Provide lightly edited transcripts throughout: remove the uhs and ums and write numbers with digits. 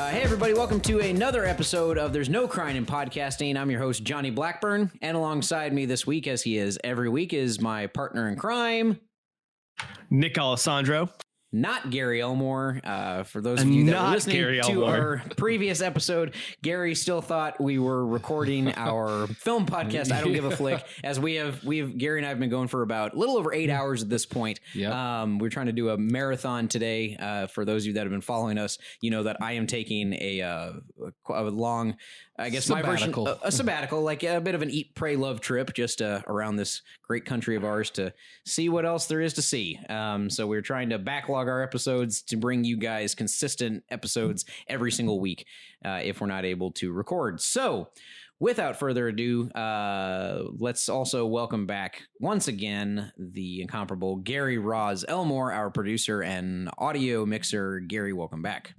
Hey, everybody, welcome to another episode of There's No Crying in Podcasting. I'm your host, Jonny Blackburn, and alongside me this week, as he is every week, is my partner in crime, Nick Alessandro. Not Gary Elmore. For those of you that were listening Gary to Elmore. our previous episode, Gary still thought we were recording our film podcast, I Don't Give a Flick, as Gary and I have been going for about a little over 8 hours at this point. Yep. We're trying to do a marathon today. For those of you that have been following us, you know that I am taking a long, I guess sabbatical. My version, a sabbatical, like a bit of an eat, pray, love trip, just around this great country of ours to see what else there is to see. So we're trying to backlog our episodes to bring you guys consistent episodes every single week if we're not able to record. So without further ado, let's also welcome back once again the incomparable Gary Roz Elmore, our producer and audio mixer. Gary, welcome back.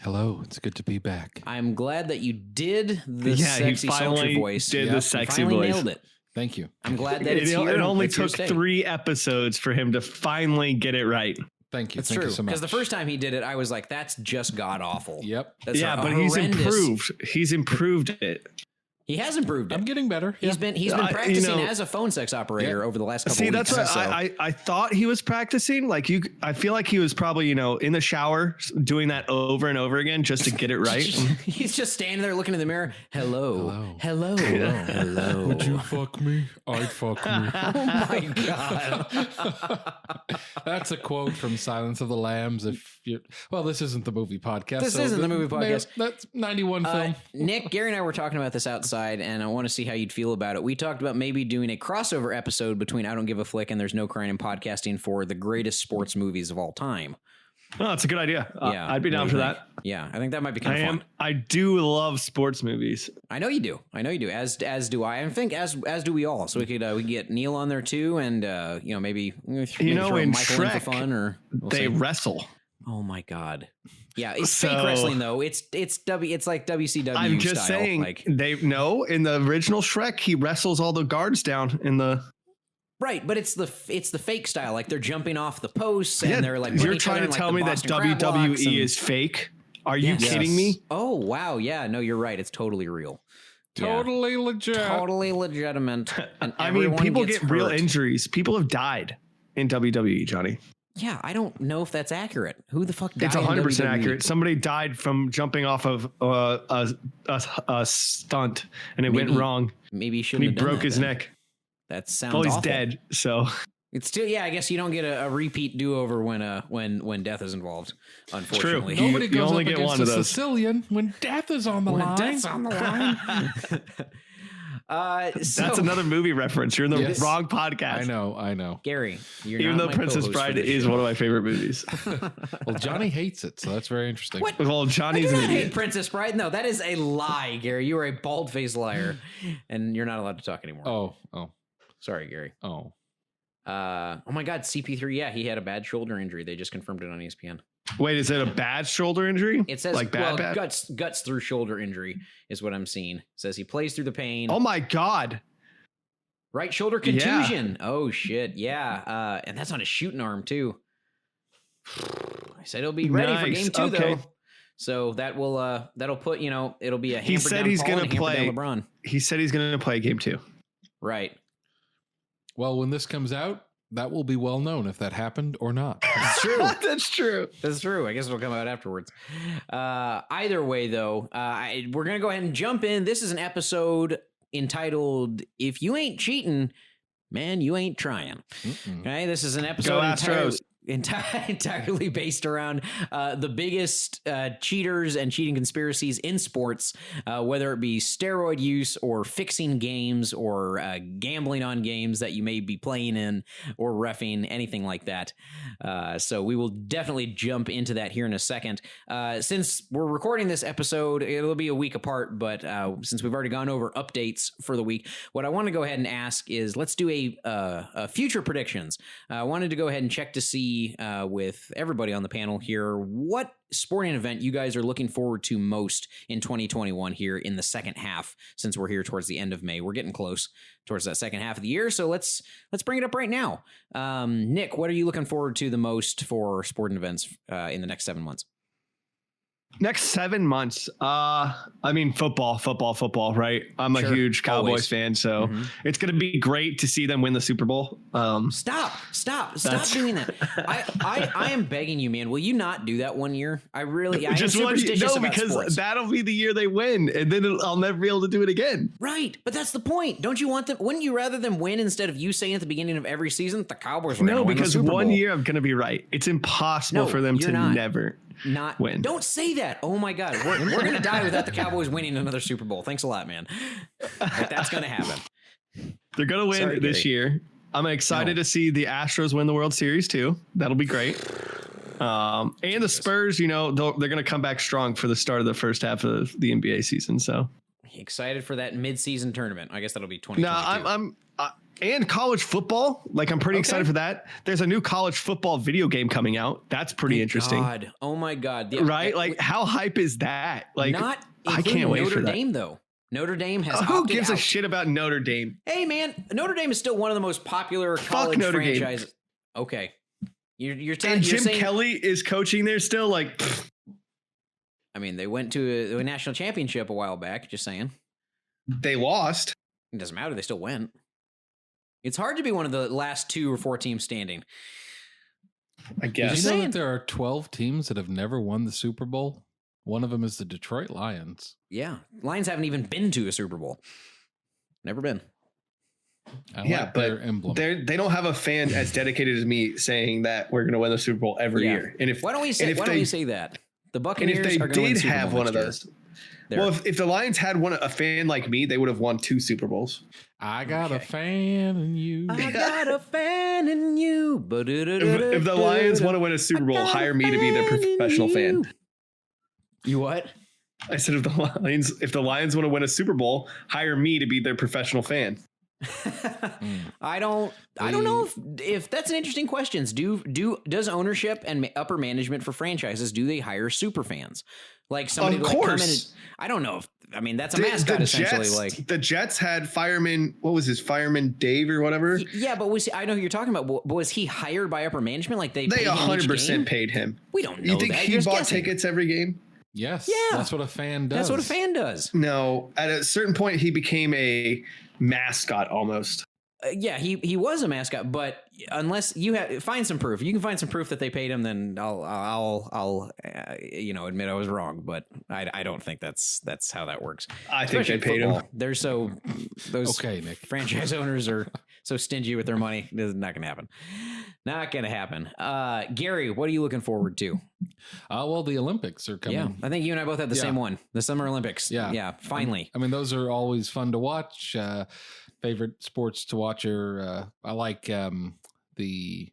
Hello, it's good to be back. I'm glad that you did the sexy, sultry voice. Did the sexy finally voice. nailed it. Thank you. I'm glad that it's here. It only It's here took to stay. 3 episodes for him to finally get it right. Thank you. That's Thank true. you so much. Because the first time he did it, I was like, "That's just god awful." Yep. That's Yeah, a but he's horrendous- improved. He's improved it. He has improved it. I'm getting better. He's been practicing as a phone sex operator over the last couple See, weeks. that's what I thought he was practicing. Like I feel like he was probably, in the shower doing that over and over again just to get it right. He's just standing there looking in the mirror. Hello. Would you fuck me? I'd fuck me. Oh my god. That's a quote from Silence of the Lambs. This isn't the movie podcast. This isn't the movie podcast. That's 91 film. Nick, Gary and I were talking about this outside, and I want to see how you'd feel about it. We talked about maybe doing a crossover episode between I Don't Give a Flick and There's No Crying in Podcasting for the greatest sports movies of all time. Oh, that's a good idea. Yeah, I'd be down for that. Yeah, I think that might be kind of fun. I do love sports movies. I know you do. As do I. I think as do we all. So we could get Neil on there too, and maybe throw in Michael in for Shrek, fun, or they wrestle. Oh my god. Yeah, it's So- fake wrestling though. It's like WCW. I'm just style. saying. Like, In the original Shrek, he wrestles all the guards down in the. right, but it's the fake style. Like they're jumping off the posts and they're like. You're trying to tell me that WWE is fake? Are you kidding me? Oh wow, yeah, no, you're right. It's totally real. Totally legit. Totally legitimate. And I mean, everyone people gets get real hurt. injuries. People have died in WWE, Johnny. Yeah, I don't know if that's accurate. Who the fuck died? It's in 100% WWE? accurate. Somebody died from jumping off of a stunt, and it went wrong. Maybe he And shouldn't he have done broke that his then. neck. That sounds Well, he's awful. dead. So It's still, I guess you don't get a repeat do-over when death is involved, unfortunately. True. Nobody you goes only up get against one a of those. Sicilian when death is on the When line. death's on the line. That's another movie reference. You're in the Yes. wrong podcast. I know. Gary, you're Even not though my Princess co-host for Bride this is show. one of my favorite movies. Well, Johnny hates it, so that's very interesting. What? Well, I Johnny's do an not hate idiot. Princess Bride. No, that is a lie, Gary. You are a bald-faced liar, and you're not allowed to talk anymore. Oh. Sorry, Gary. Oh My God, CP3. Yeah, he had a bad shoulder injury. They just confirmed it on ESPN. Wait, is it a bad shoulder injury? It says like bad. guts through shoulder injury is what I'm seeing. It says he plays through the pain. Oh my God. Right shoulder contusion. Oh shit. Yeah. And that's on his shooting arm too. I said he'll be ready for game 2 Okay. though. So that'll put, it'll be a hamper He said down he's Paul going and to a hamper play. down LeBron. He said he's going to play game 2. Right. well, when this comes out, that will be well known if that happened or not. It's true. That's true. That's true. I guess it'll come out afterwards. Either way, though, we're going to go ahead and jump in. This is an episode entitled, If You Ain't Cheating, Man, You Ain't Trying. Okay, this is an episode Go Astros. entirely based around the biggest cheaters and cheating conspiracies in sports, whether it be steroid use or fixing games or gambling on games that you may be playing in or reffing, anything like that. So we will definitely jump into that here in a second. Since we're recording this episode, it'll be a week apart, but since we've already gone over updates for the week, what I want to go ahead and ask is let's do a future predictions. I wanted to go ahead and check to see with everybody on the panel here what sporting event you guys are looking forward to most in 2021 here in the second half, since we're here towards the end of May. We're getting close towards that second half of the year, so let's bring it up right now. Nick, what are you looking forward to the most for sporting events in the next 7 months? Next 7 months. I mean, football, right? I'm a huge Cowboys Always. fan, so it's going to be great to see them win the Super Bowl. Stop doing that. I am begging you, man. Will you not do that one year? I am superstitious about because sports. that'll be the year they win, and then I'll never be able to do it again. Right, but that's the point. Don't you want them? Wouldn't you rather them win instead of you saying at the beginning of every season the Cowboys were going to win the because Super Bowl? 1 year I'm going to be right. It's impossible for them to never win. Don't say that. Oh my God, we're going to die without the Cowboys winning another Super Bowl. Thanks a lot, man. Like, that's going to happen. They're going to win this year. I'm excited to see the Astros win the World Series too. That'll be great. And the Spurs, they're going to come back strong for the start of the first half of the NBA season. So excited for that mid-season tournament. I guess that'll be 2022. No, I'm and college football. Like, I'm pretty excited for that. There's a new college football video game coming out. That's pretty interesting. God. Oh my God. Yeah, right? Like, how hype is that? Like, I can't wait for that. Notre Dame, though. Notre Dame has who gives out. a shit about Notre Dame? Hey, man, Notre Dame is still one of the most popular college Notre franchises. Dame. Okay. You're saying Jim saying, Kelly is coaching there still? Like, I mean, they went to a national championship a while back. Just saying. They lost. It doesn't matter. They still went. It's hard to be one of the last 2 or 4 teams standing. I guess. Did you know that there are 12 teams that have never won the Super Bowl? One of them is the Detroit Lions. Yeah. Lions haven't even been to a Super Bowl. Never been. But their emblem. They don't have a fan as dedicated as me saying that we're going to win the Super Bowl every year. And why don't we say that? The Buccaneers are going to win the Super Bowl have one of those. Well, if the Lions had a fan like me, they would have won 2 Super Bowls. I got a fan in you. I got a fan in you. If the Lions want to win a Super Bowl, hire me to be their professional fan. You what? I said if the Lions want to win a Super Bowl, hire me to be their professional fan. I don't know if that's an interesting question. Does ownership and upper management for franchises, do they hire super fans? Like somebody of to course. come in and, I don't know. That's a mascot essentially. Jets, like the Jets had fireman. What was his fireman Dave or whatever? Yeah, but I know who you're talking about. But was he hired by upper management? Like they 100% paid him. We don't know. You think he bought tickets every game? Yes. Yeah. That's what a fan does. That's what a fan does. No, at a certain point he became a mascot almost. Yeah, he was a mascot, but unless you find some proof, you can find some proof that they paid him, then I'll admit I was wrong. But I don't think that's how that works. I think they paid him. They're those Nick. franchise owners are so stingy with their money. It's not going to happen. Not going to happen. Gary, what are you looking forward to? Well, the Olympics are coming. Yeah, I think you and I both had the same one. The Summer Olympics. Yeah. Finally. I mean, those are always fun to watch. Favorite sports to watch are I like the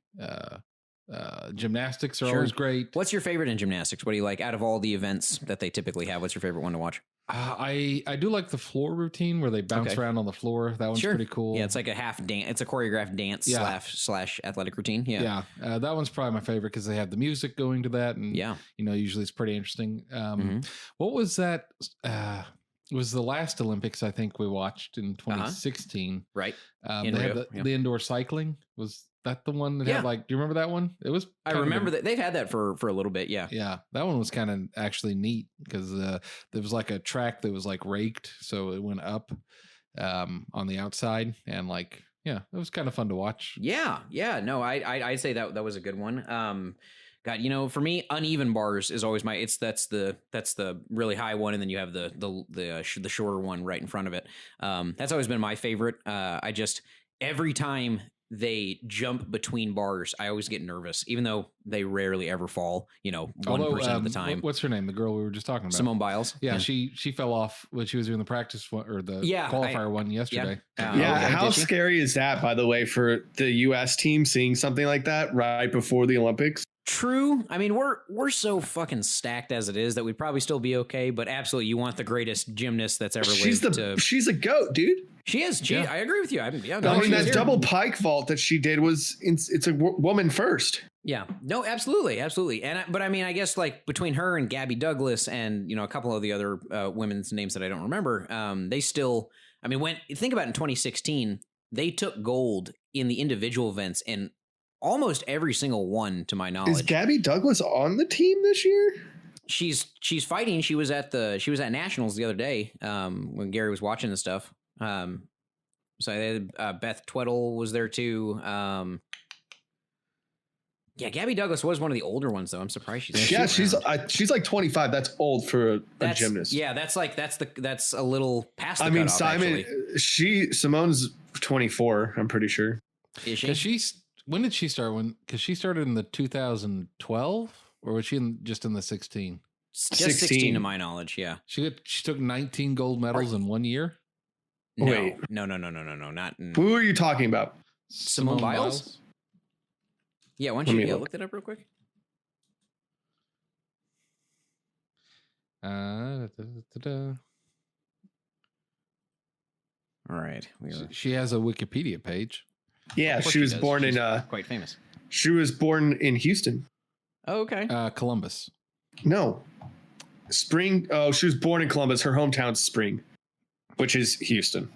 gymnastics are always great. What's your favorite in gymnastics? What do you like out of all the events that they typically have? What's your favorite one to watch? I do like the floor routine where they bounce around on the floor. That one's pretty cool. Yeah, it's like a half dance. It's a choreographed dance slash athletic routine. Yeah. That one's probably my favorite because they have the music going to that, and usually it's pretty interesting. What was that? It was the last Olympics I think we watched in 2016. Right. They had the indoor cycling. Was that the one that had do you remember that one? It was. I remember that they've had that for a little bit. Yeah. Yeah. That one was kind of actually neat because there was like a track that was like raked. So it went up on the outside and it was kind of fun to watch. Yeah. Yeah. No, I'd say that was a good one. God, for me, uneven bars is always that's the really high one, and then you have the shorter one right in front of it. That's always been my favorite. Every time they jump between bars, I always get nervous, even though they rarely ever fall. 1% of the time. What's her name? The girl we were just talking about, Simone Biles. Yeah, she fell off when she was doing the practice one or the qualifier one yesterday. How scary is that, by the way, for the U.S. team seeing something like that right before the Olympics? True. I mean, we're so fucking stacked as it is that we'd probably still be okay. But absolutely, you want the greatest gymnast that's ever lived. She's a goat, dude. She is. I agree with you. I mean, that double pike vault that she did it's a woman first. Yeah. No, absolutely, absolutely. But I mean, I guess between her and Gabby Douglas and a couple of the other women's names that I don't remember, they still. I mean, think about it, in 2016, they took gold in the individual events and. Almost every single one, to my knowledge. Is Gabby Douglas on the team this year? she's fighting. She was at Nationals the other day when Gary was watching the stuff. So Beth Tweddle was there too. Yeah, Gabby Douglas was one of the older ones though. I'm surprised she's like 25. That's old for a gymnast. Yeah, that's a little past the cutoff, Simone, Simone's 24. I'm pretty sure. Is she? When did she start? Because she started in the 2012, or was she just in the 16? Just 16 to my knowledge. Yeah, she took 19 gold medals in 1 year. No, wait, no, not. Who are you talking about? Simone Biles? Yeah, why don't you look that up real quick? All right. She has a Wikipedia page. Yeah, she was born She's quite famous. She was born in Houston. Oh, okay. Columbus. No. Spring. Oh, she was born in Columbus. Her hometown's Spring, which is Houston.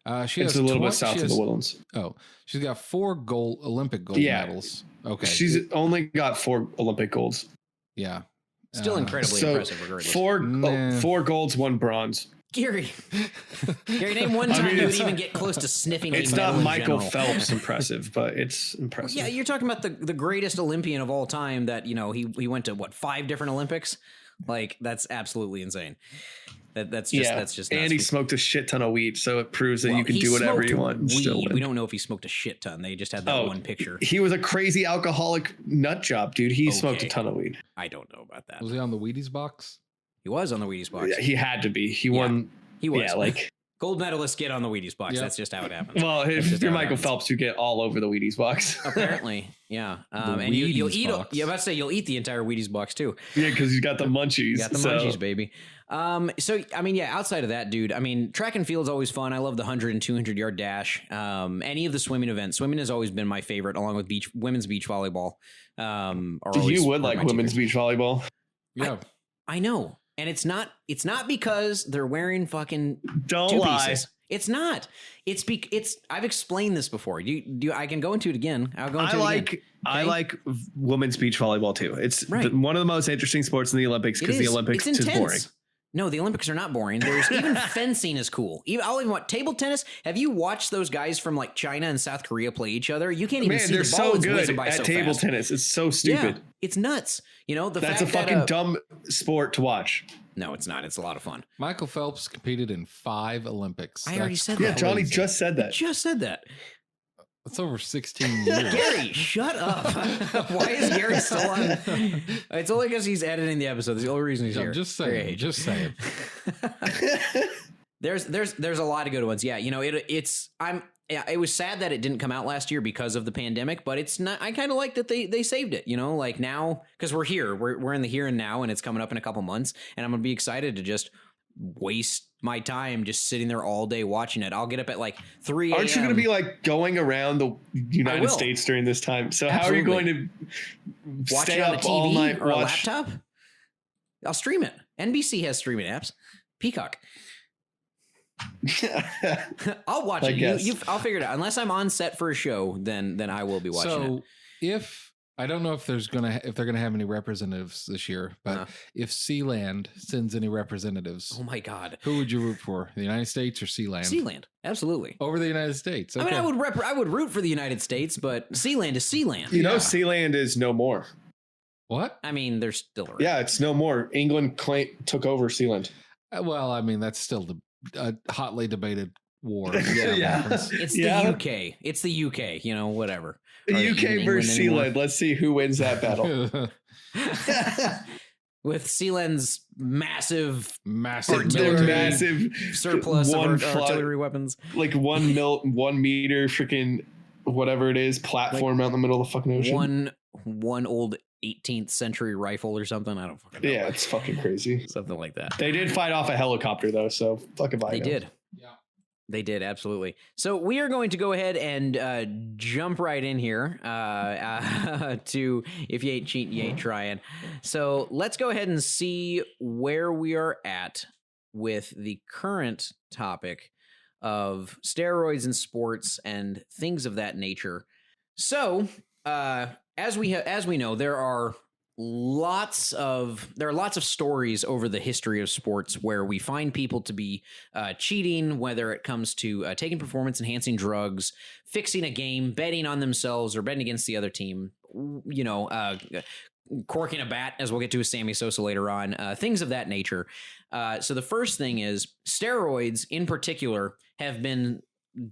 It's a little bit south of the Woodlands. Oh, she's got 4 Olympic gold medals. Okay. She's only got 4 Olympic golds. Yeah. Still incredibly impressive regardless. 4 golds, 1 bronze. Gary, name one time you would even get close to sniffing. It's not Michael Phelps impressive, but it's impressive. Yeah, you're talking about the greatest Olympian of all time. That he went to 5 different Olympics. Like that's absolutely insane. That's just. And he smoked a shit ton of weed, so it proves that you can do whatever you want. And still win. We don't know if he smoked a shit ton. They just had that one picture. He was a crazy alcoholic nut job, dude. He smoked a ton of weed. I don't know about that. Was he on the Wheaties box? He was on the Wheaties box. Yeah, he had to be. He won. He was. Yeah, like gold medalists get on the Wheaties box. Yep. That's just how it happens. Well, if you're Michael Phelps, you get all over the Wheaties box. Apparently, yeah. And you'll eat. Yeah, about to say you'll eat the entire Wheaties box too. Yeah, because you got the munchies. You got the munchies, baby. So I mean, yeah. Outside of that, dude. I mean, track and field's always fun. I love the 100 and 200 yard dash. Any of the swimming events. Swimming has always been my favorite, along with women's beach volleyball. You would like women's beach volleyball. Yeah, I know. And it's not because they're wearing fucking Don't 2 lie. pieces. It's not. It's I've explained this before. I can go into it again. I'll go into it again. I like women's beach volleyball too. It's one of the most interesting sports in the Olympics because the Olympics is boring. No, the Olympics are not boring. There's even fencing is cool. I'll even watch table tennis. Have you watched those guys from like China and South Korea play each other? You can't even see the ball. They're so good at table tennis. It's so stupid. Yeah, it's nuts. That's a fucking dumb sport to watch. No, it's not. It's a lot of fun. Michael Phelps competed in 5 Olympics. I already said that. Yeah, Johnny just said that. It's over 16 years. Gary, shut up. Why is Gary still on? It's only because he's editing the episode. That's the only reason he's here. Just saying. Just saying. There's a lot of good ones. Yeah, it was sad that it didn't come out last year because of the pandemic, but it's not. I kind of like that they saved it. Like now because we're here, we're in the here and now, and it's coming up in a couple months, and I'm gonna be excited to just waste my time just sitting there all day watching it. I'll get up at like 3 a.m. Aren't you going to be like going around the United States during this time? So Absolutely. How are you going to watch stay it on up the TV all night or a laptop? I'll stream it. NBC has streaming apps. Peacock. I'll watch it. I'll figure it out. Unless I'm on set for a show, then I will be watching it. If I don't know if they're gonna have any representatives this year, but if Sealand sends any representatives, oh my god, who would you root for? The United States or Sealand? Sealand, absolutely over the United States. Okay. I mean, I would root for the United States, but Sealand is Sealand. Sealand is no more. What? I mean, they're still around. Yeah, it's no more. England took over Sealand. Well, I mean, that's still a hotly debated war. It's the UK. It's the UK. Whatever. The UK versus Sealand. Let's see who wins that battle. With Sealand's massive surplus of artillery weapons, like 1 meter freaking whatever it is platform out in the middle of the fucking ocean. One old 18th century rifle or something. I don't fucking know. Yeah, it's fucking crazy. Something like that. They did fight off a helicopter though, so fucking They did. Yeah. They did, absolutely. So we are going to go ahead and jump right in here to if you ain't cheating, you ain't trying. So let's go ahead and see where we are at with the current topic of steroids in sports and things of that nature. So as we know, there are there are lots of stories over the history of sports where we find people to be cheating, whether it comes to taking performance enhancing drugs, fixing a game, betting on themselves or betting against the other team, corking a bat, as we'll get to with Sammy Sosa later on, things of that nature. So the first thing is steroids in particular have been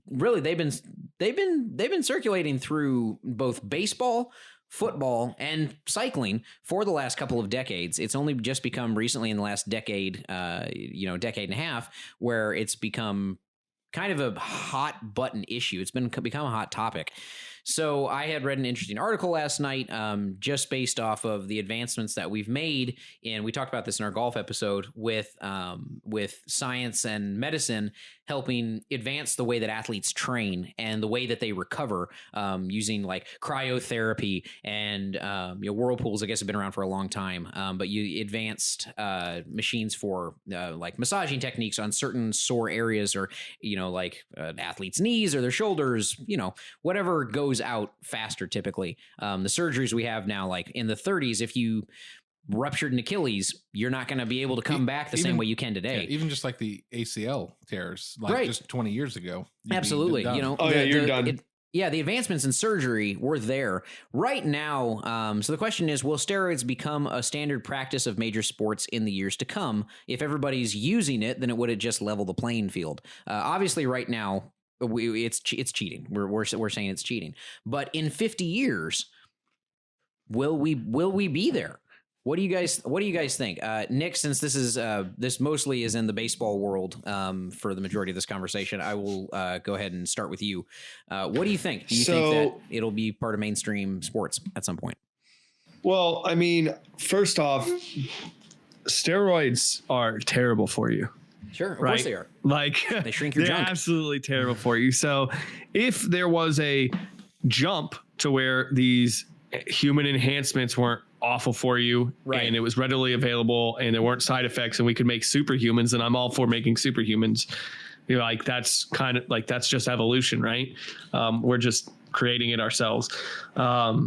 really, they've been circulating through both baseball, football, and cycling for the last couple of decades. It's only just become recently in the last decade, decade and a half, where it's become kind of a hot button issue. It's become a hot topic. So I had read an interesting article last night, just based off of the advancements that we've made, and we talked about this in our golf episode with science and medicine helping advance the way that athletes train and the way that they recover, using like cryotherapy and whirlpools. I guess have been around for a long time, but you advanced machines for like massaging techniques on certain sore areas, or athletes' knees or their shoulders, whatever goes out faster typically. The surgeries we have now, like in the 30s, if you ruptured an Achilles, you're not going to be able to come back the same way you can today. Yeah, even just like the ACL tears, like just 20 years ago. Absolutely. You're done. The advancements in surgery were there right now. So the question is, will steroids become a standard practice of major sports in the years to come? If everybody's using it, then it would just level the playing field. Obviously right now, it's cheating. We're saying it's cheating. But in 50 years, will we be there? What do you guys think? Nick, since this mostly is in the baseball world, for the majority of this conversation, I will go ahead and start with you. What do you think? Do you think that it'll be part of mainstream sports at some point? Well, I mean, first off, steroids are terrible for you. Sure, of course they are. Like, they shrink your junk. They're absolutely terrible for you. So if there was a jump to where these human enhancements weren't awful for you, and it was readily available and there weren't side effects and we could make superhumans, and I'm all for making superhumans. Like that's kind of like, that's just evolution, right? We're just creating it ourselves. But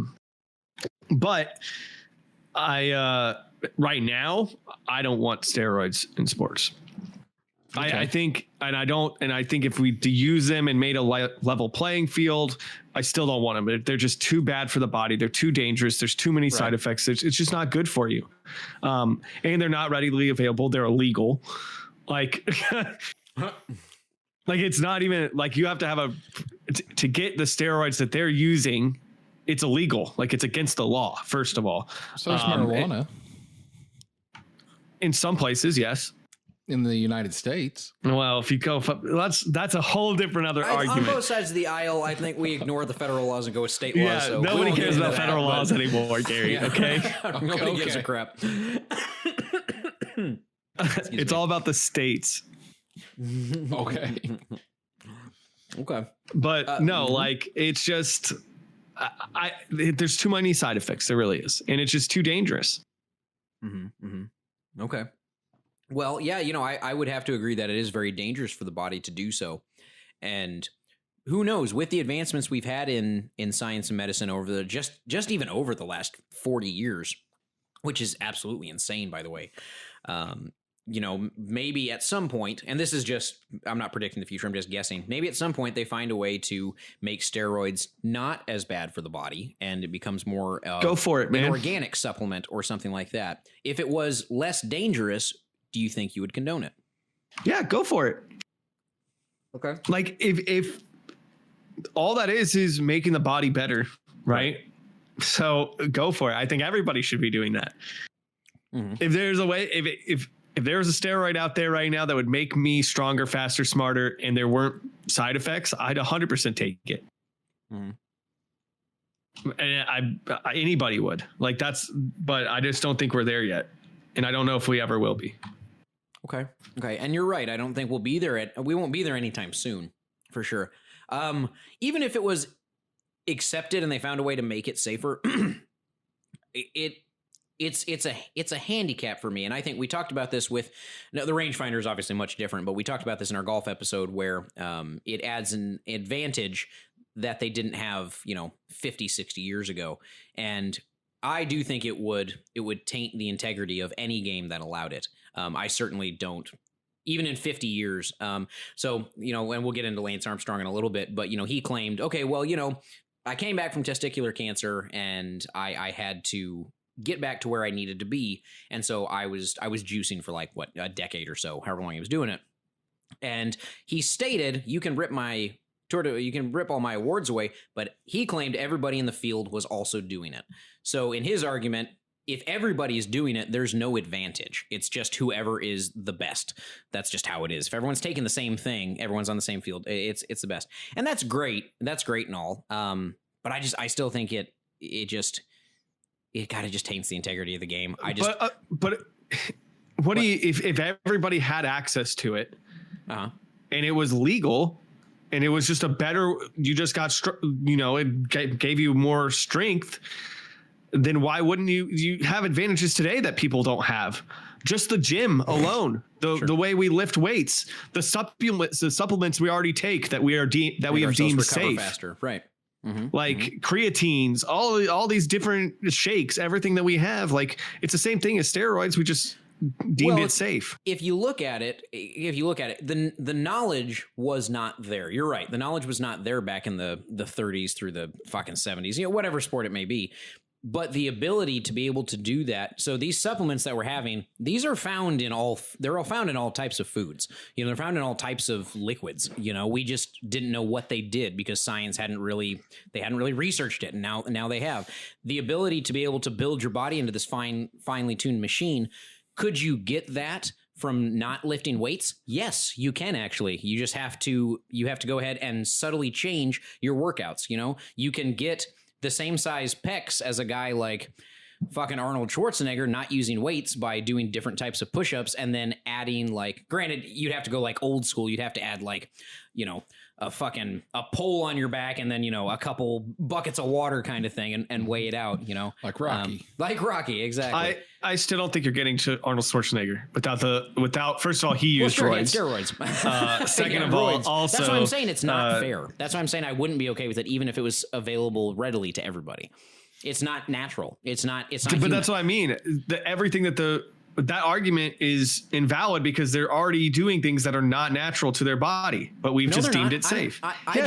right now, I don't want steroids in sports. Okay. I think if we use them and made a level playing field, I still don't want them. They're just too bad for the body. They're too dangerous. There's too many side effects. It's just not good for you. And they're not readily available. They're illegal. Like, like it's not even like you have to have to get the steroids that they're using. It's illegal. Like it's against the law, first of all. So is marijuana. In some places, yes. In the United States. Well, if you go, that's a whole different argument. On both sides of the aisle, I think we ignore the federal laws and go with state laws. Yeah, so nobody cares about federal laws anymore, Gary. Okay, nobody gives a crap. It's all about the states. Okay. But no, like it's just, there's too many side effects. There really is, and it's just too dangerous. Okay. Well, yeah, I would have to agree that it is very dangerous for the body to do so. And who knows, with the advancements we've had in science and medicine over the just even over the last 40 years, which is absolutely insane, by the way. Maybe at some point, and this is just, I'm not predicting the future, I'm just guessing. Maybe at some point they find a way to make steroids not as bad for the body, and it becomes more go for it, man. An organic supplement or something like that. If it was less dangerous, do you think you would condone it? Yeah, go for it. Okay. Like if all that is making the body better, right? So go for it. I think everybody should be doing that. Mm-hmm. If there's a way, if there's a steroid out there right now that would make me stronger, faster, smarter, and there weren't side effects, I'd 100% take it. Mm-hmm. And anybody would. Like but I just don't think we're there yet. And I don't know if we ever will be. Okay. And you're right. I don't think we won't be there anytime soon, for sure. Even if it was accepted and they found a way to make it safer, it's a handicap for me. And I think we talked about this with the rangefinder is obviously much different, but we talked about this in our golf episode where it adds an advantage that they didn't have, 50, 60 years ago. And I do think it would taint the integrity of any game that allowed it. I certainly don't, even in 50 years. So, and we'll get into Lance Armstrong in a little bit, but, he claimed, okay, well, I came back from testicular cancer and I had to get back to where I needed to be. And so I was juicing for like a decade or so, however long he was doing it. And he stated, you can rip all my awards away, but he claimed everybody in the field was also doing it. So in his argument, if everybody's doing it, there's no advantage. It's just whoever is the best. That's just how it is. If everyone's taking the same thing, everyone's on the same field, it's the best. And that's great. That's great and all. But I still think it kind of just taints the integrity of the game. But what do you, if everybody had access to it, and it was legal, and it was just you just got, it gave you more strength, then why wouldn't you have advantages today that people don't have? Just the gym alone, the way we lift weights, the supplements we already take that we have deemed safe. Faster. Right. Mm-hmm. Like creatines, all these different shakes, everything that we have, like it's the same thing as steroids. We just deemed it safe. If you look at it, the knowledge was not there. You're right. The knowledge was not there back in the 30s through the fucking 70s, whatever sport it may be. But the ability to be able to do that. So these supplements that we're having, they're all found in all types of foods. They're found in all types of liquids. We just didn't know what they did because science hadn't really researched it. And now they have the ability to be able to build your body into this finely tuned machine. Could you get that from not lifting weights? Yes, you can actually. You just have to go ahead and subtly change your workouts. You can get the same size pecs as a guy like fucking Arnold Schwarzenegger, not using weights, by doing different types of push-ups and then adding, like, granted, you'd have to go like old school. You'd have to add like, a pole on your back and then, a couple buckets of water kind of thing and weigh it out, like Rocky. Like Rocky. Exactly. I still don't think you're getting to Arnold Schwarzenegger without, first of all, he used steroids. Second of all, also. That's why I'm saying it's not fair. That's why I'm saying I wouldn't be okay with it, even if it was available readily to everybody. It's not natural. It's not. But human. That's what I mean. Everything that argument is invalid because they're already doing things that are not natural to their body, but we've just deemed it safe. I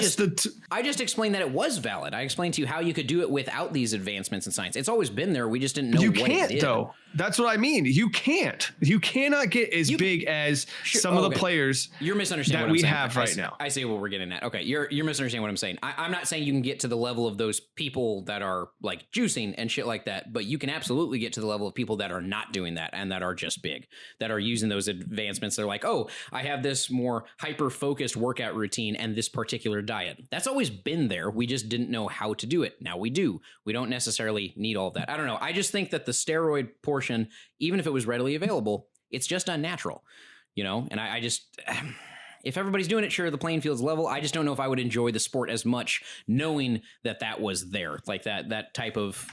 just explained that it was valid. I explained to you how you could do it without these advancements in science. It's always been there. We just didn't know what it did. Though. That's what I mean. You can't. You cannot get as big as some of the players you're misunderstanding that what I'm we saying. have right now. I see what we're getting at. Okay, you're misunderstanding what I'm saying. I'm not saying you can get to the level of those people that are like juicing and shit like that, but you can absolutely get to the level of people that are not doing that and that are just big, that are using those advancements. They're like, oh, I have this more hyper-focused workout routine and this particular diet. That's always been there. We just didn't know how to do it. Now we do. We don't necessarily need all of that. I don't know. I just think that the steroid portion, even if it was readily available, it's just unnatural, and I just, if everybody's doing it, sure, the playing field's level. I just don't know if I would enjoy the sport as much knowing that was there, like that type of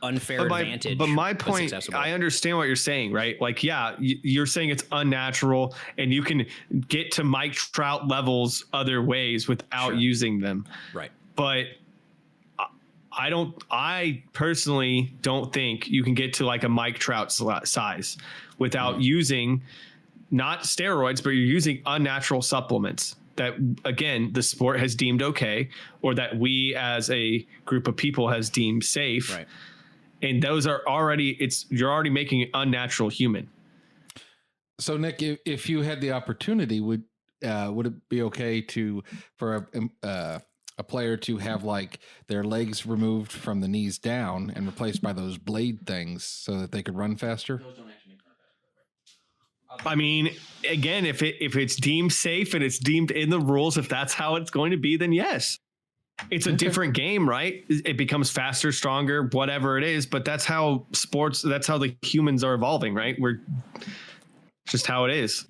unfair advantage. But my point, I understand what you're saying, right? Like, yeah, you're saying it's unnatural and you can get to Mike Trout levels other ways without using them. Right. But I personally don't think you can get to like a Mike Trout size without using not steroids, but you're using unnatural supplements that, again, the sport has deemed okay, or that we as a group of people has deemed safe. Right. And those are you're already making an unnatural human. So Nick, if you had the opportunity, would it be okay for a player to have like their legs removed from the knees down and replaced by those blade things so that they could run faster? Those don't actually make run faster. I mean, again, if it's deemed safe and it's deemed in the rules, if that's how it's going to be, then yes. It's a different game, right? It becomes faster, stronger, whatever it is. But that's how the humans are evolving, right? We're just how it is.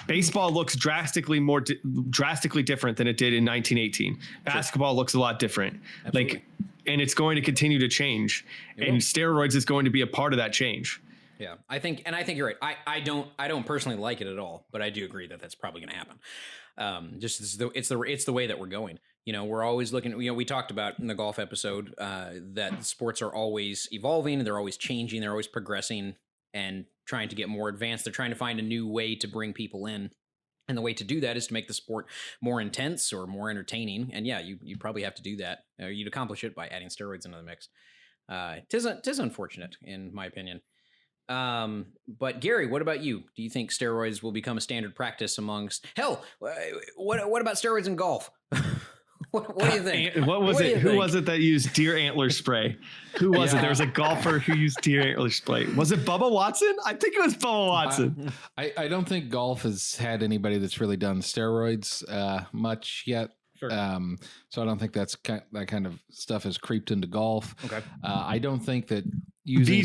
Baseball looks drastically different than it did in 1918. Basketball looks a lot different. Absolutely. And it's going to continue to change. And steroids is going to be a part of that change. Yeah, I think you're right. I don't personally like it at all, but I do agree that that's probably going to happen. It's the way that we're going. we're always looking, we talked about in the golf episode that sports are always evolving, they're always changing, they're always progressing and trying to get more advanced. They're trying to find a new way to bring people in. And the way to do that is to make the sport more intense or more entertaining. And yeah, you probably have to do that. You'd accomplish it by adding steroids into the mix. Tis unfortunate, in my opinion. But Gary, what about you? Do you think steroids will become a standard practice amongst... Hell, what about steroids in golf? What do you think? What was it? Who was it that used deer antler spray? Who was it? There was a golfer who used deer antler spray. Was it Bubba Watson? I think it was Bubba Watson. I don't think golf has had anybody that's really done steroids much yet. Sure. So I don't think that kind of stuff has creeped into golf. Okay. I don't think that using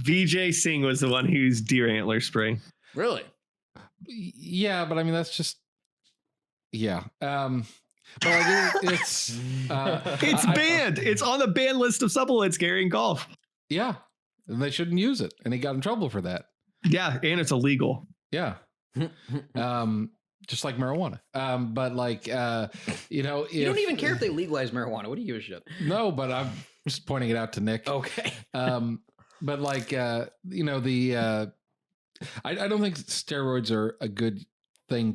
Vijay Singh was the one who used deer antler spray. Really? Yeah, but I mean that's just but like it's banned. It's on the banned list of supplements, Gary, in golf. Yeah, and they shouldn't use it, and he got in trouble for that. Yeah, and it's illegal. Yeah, just like marijuana. But like you don't even care if they legalize marijuana. What do you give a shit? No, but I'm just pointing it out to Nick. Okay. But like I don't think steroids are a good thing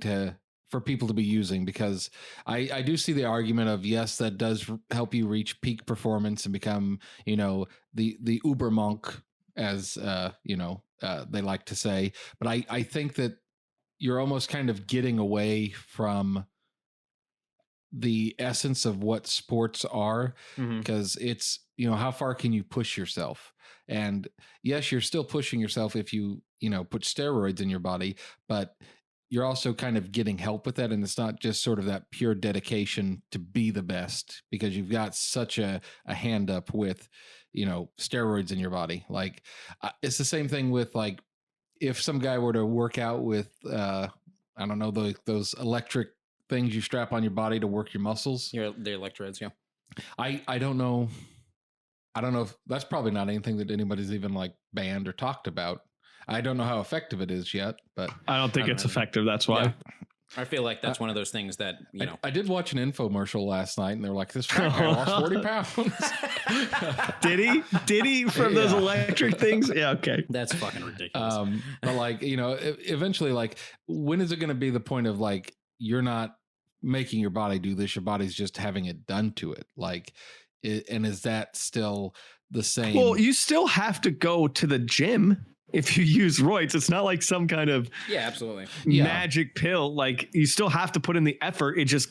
for people to be using, because I do see the argument of, yes, that does help you reach peak performance and become, the uber monk, as they like to say. But I think that you're almost kind of getting away from the essence of what sports are, because it's, how far can you push yourself? And yes, you're still pushing yourself if you put steroids in your body, but you're also kind of getting help with that. And it's not just sort of that pure dedication to be the best, because you've got such a hand up with, steroids in your body. Like it's the same thing with, like, if some guy were to work out with, I don't know, those electric things you strap on your body to work your muscles. The electrodes. Yeah. I don't know. I don't know if that's probably not anything that anybody's even like banned or talked about. I don't know how effective it is yet, but I don't think it's effective. That's why. Yeah. I feel like that's one of those things that, I did watch an infomercial last night, and they were like, this fat guy lost 40 pounds. Did he from those electric things? Yeah. Okay. That's fucking ridiculous. But like, eventually, like, when is it going to be the point of like, you're not making your body do this, your body's just having it done to it? Like, and is that still the same? Well, you still have to go to the gym. If you use roids, it's not like some kind of absolutely magic pill. Like, you still have to put in the effort. It just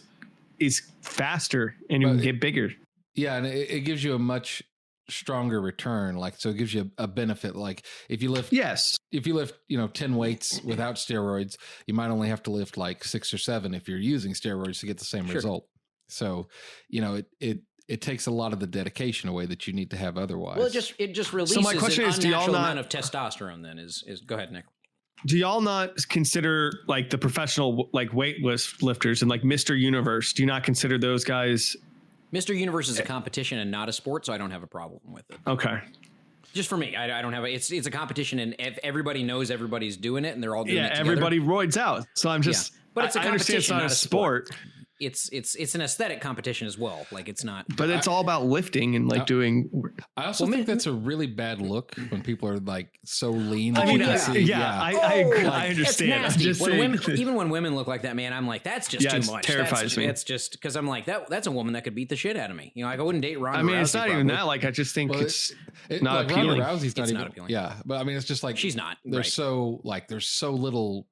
is faster and you can get bigger. Yeah. And it gives you a much stronger return. Like, so it gives you a benefit. Like if you lift 10 weights without steroids, you might only have to lift like 6 or 7 if you're using steroids to get the same result. So, it takes a lot of the dedication away that you need to have otherwise. Well, it just releases so my question an is, unnatural amount of testosterone. Then is go ahead, Nick. Do y'all not consider like the professional like lifters and like Mr. Universe? Do you not consider those guys? Mr. Universe is a competition and not a sport, so I don't have a problem with it. Okay. Just for me, I don't have it's a competition, and if everybody knows everybody's doing it, and they're all doing it together. Everybody roids out. So I'm just, but it's a competition, it's not a sport. It's an aesthetic competition as well. Like, it's not, but it's all about lifting and like doing. I also think that's a really bad look when people are like so lean. I mean, I agree. I understand. I'm just saying, even when women look like that, man, I'm like, that's just too much. Terrifies me. It's just because I'm like, that's a woman that could beat the shit out of me. Like, I wouldn't date Ronda I mean, Rousey, it's not even that. Like, I just think it's not appealing. Ronda Rousey's not even appealing. Yeah, but I mean, it's just like she's not. There's so little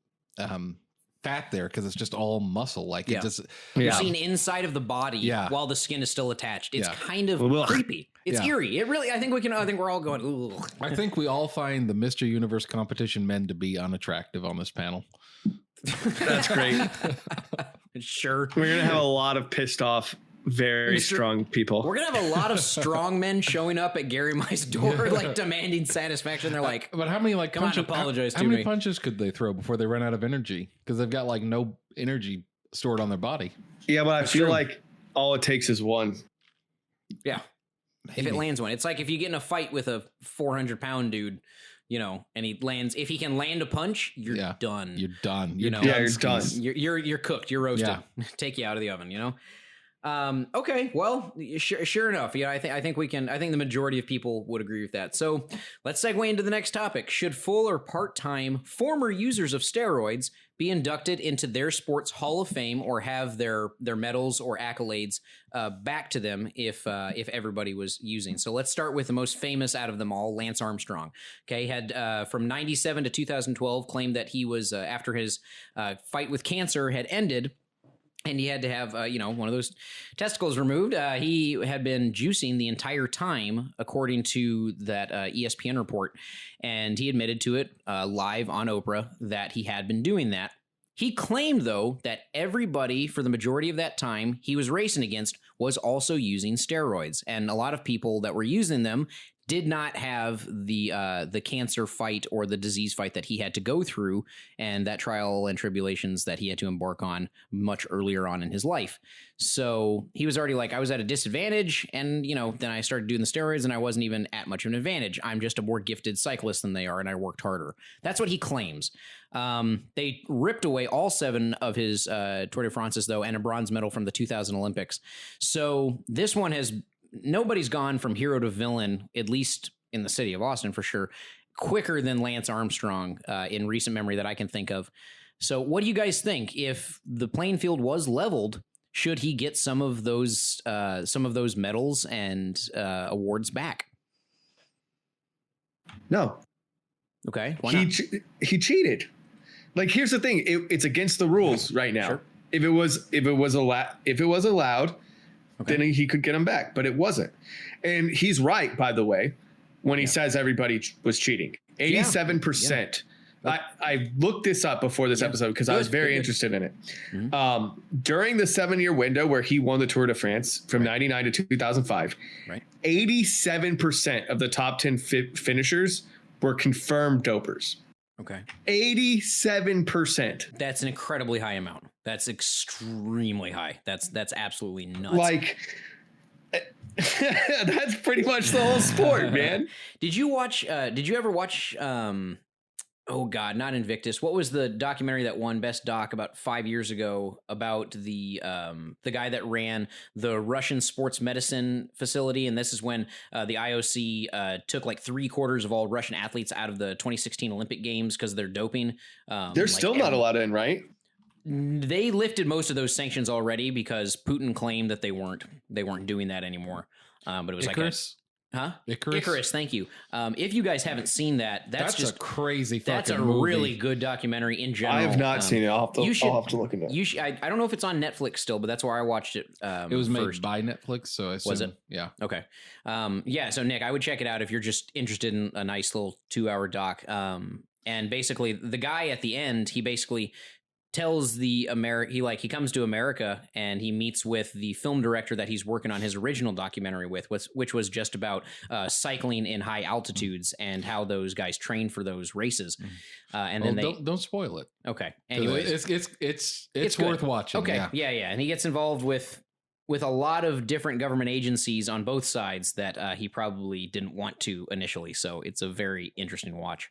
fat there because it's just all muscle. Like it just you're seeing inside of the body while the skin is still attached. It's kind of creepy. It's eerie. It really. I think we're all going, ooh. I think we all find the Mr. Universe competition men to be unattractive on this panel. That's great. Sure. We're gonna have a lot of pissed off, very strong people. We're gonna have a lot of strong men showing up at Gary Mai's door, like demanding satisfaction. They're like, but how many like come punches, on, apologize how to me. How many punches could they throw before they run out of energy? Because they've got like no energy stored on their body. Yeah, but I feel like all it takes is one. Yeah. Maybe. If it lands one, it's like if you get in a fight with a 400-pound dude, and if he can land a punch, you're done. You're done. You're done. You're cooked. You're roasted. Yeah. Take you out of the oven. Okay. Well, sure enough. Yeah, I think the majority of people would agree with that. So let's segue into the next topic. Should full or part-time former users of steroids be inducted into their sport's Hall of Fame or have their medals or accolades back to them if everybody was using? So let's start with the most famous out of them all, Lance Armstrong. Okay, had from 97 to 2012 claimed that he was after his fight with cancer had ended, and he had to have, one of those testicles removed. He had been juicing the entire time, according to that ESPN report. And he admitted to it live on Oprah that he had been doing that. He claimed, though, that everybody for the majority of that time he was racing against was also using steroids. And a lot of people that were using them did not have the cancer fight or the disease fight that he had to go through, and that trial and tribulations that he had to embark on much earlier on in his life. So he was already like, I was at a disadvantage, and then I started doing the steroids, and I wasn't even at much of an advantage. I'm just a more gifted cyclist than they are, and I worked harder. That's what he claims. They ripped away all 7 of his Tour de France's, though, and a bronze medal from the 2000 Olympics. So this one has... Nobody's gone from hero to villain, at least in the city of Austin for sure, quicker than Lance Armstrong in recent memory that I can think of. So what do you guys think? If the playing field was leveled, should he get some of those medals and awards back? No. Okay. Why not? He cheated. Like, here's the thing. It's against the rules right now. Sure. If it was allowed, okay, then he could get them back, but it wasn't. And he's right, by the way, when he says everybody was cheating. 87%. Yeah. I looked this up before this episode because I was very interested in it. Mm-hmm. During the 7-year window where he won the Tour de France from 99 to 2005, 87% of the top 10 finishers were confirmed dopers. Okay. 87%. That's an incredibly high amount. That's extremely high. That's absolutely nuts. Like, that's pretty much the whole sport, man. Did you ever watch, oh God, not Invictus. What was the documentary that won Best Doc about 5 years ago about the guy that ran the Russian sports medicine facility? And this is when the IOC took like 3/4 of all Russian athletes out of the 2016 Olympic Games because of their doping. They're still not allowed in, right? They lifted most of those sanctions already because Putin claimed that they weren't doing that anymore. But it was Icarus? Icarus, thank you. If you guys haven't seen that, that's just a crazy fucking that's a movie. Really good documentary in general. I have not seen it. I'll have to look into it. I don't know if it's on Netflix still, but that's where I watched it. It was made by Netflix, so I assume, was it? Yeah. Okay. So Nick, I would check it out if you're just interested in a nice little 2-hour doc. And basically the guy at the end, he basically tells he comes to America and he meets with the film director that he's working on his original documentary with, which was just about cycling in high altitudes and how those guys train for those races. And then don't spoil it. Okay. Anyway, it's worth watching. Okay. Yeah. And he gets involved with a lot of different government agencies on both sides that he probably didn't want to initially. So it's a very interesting watch.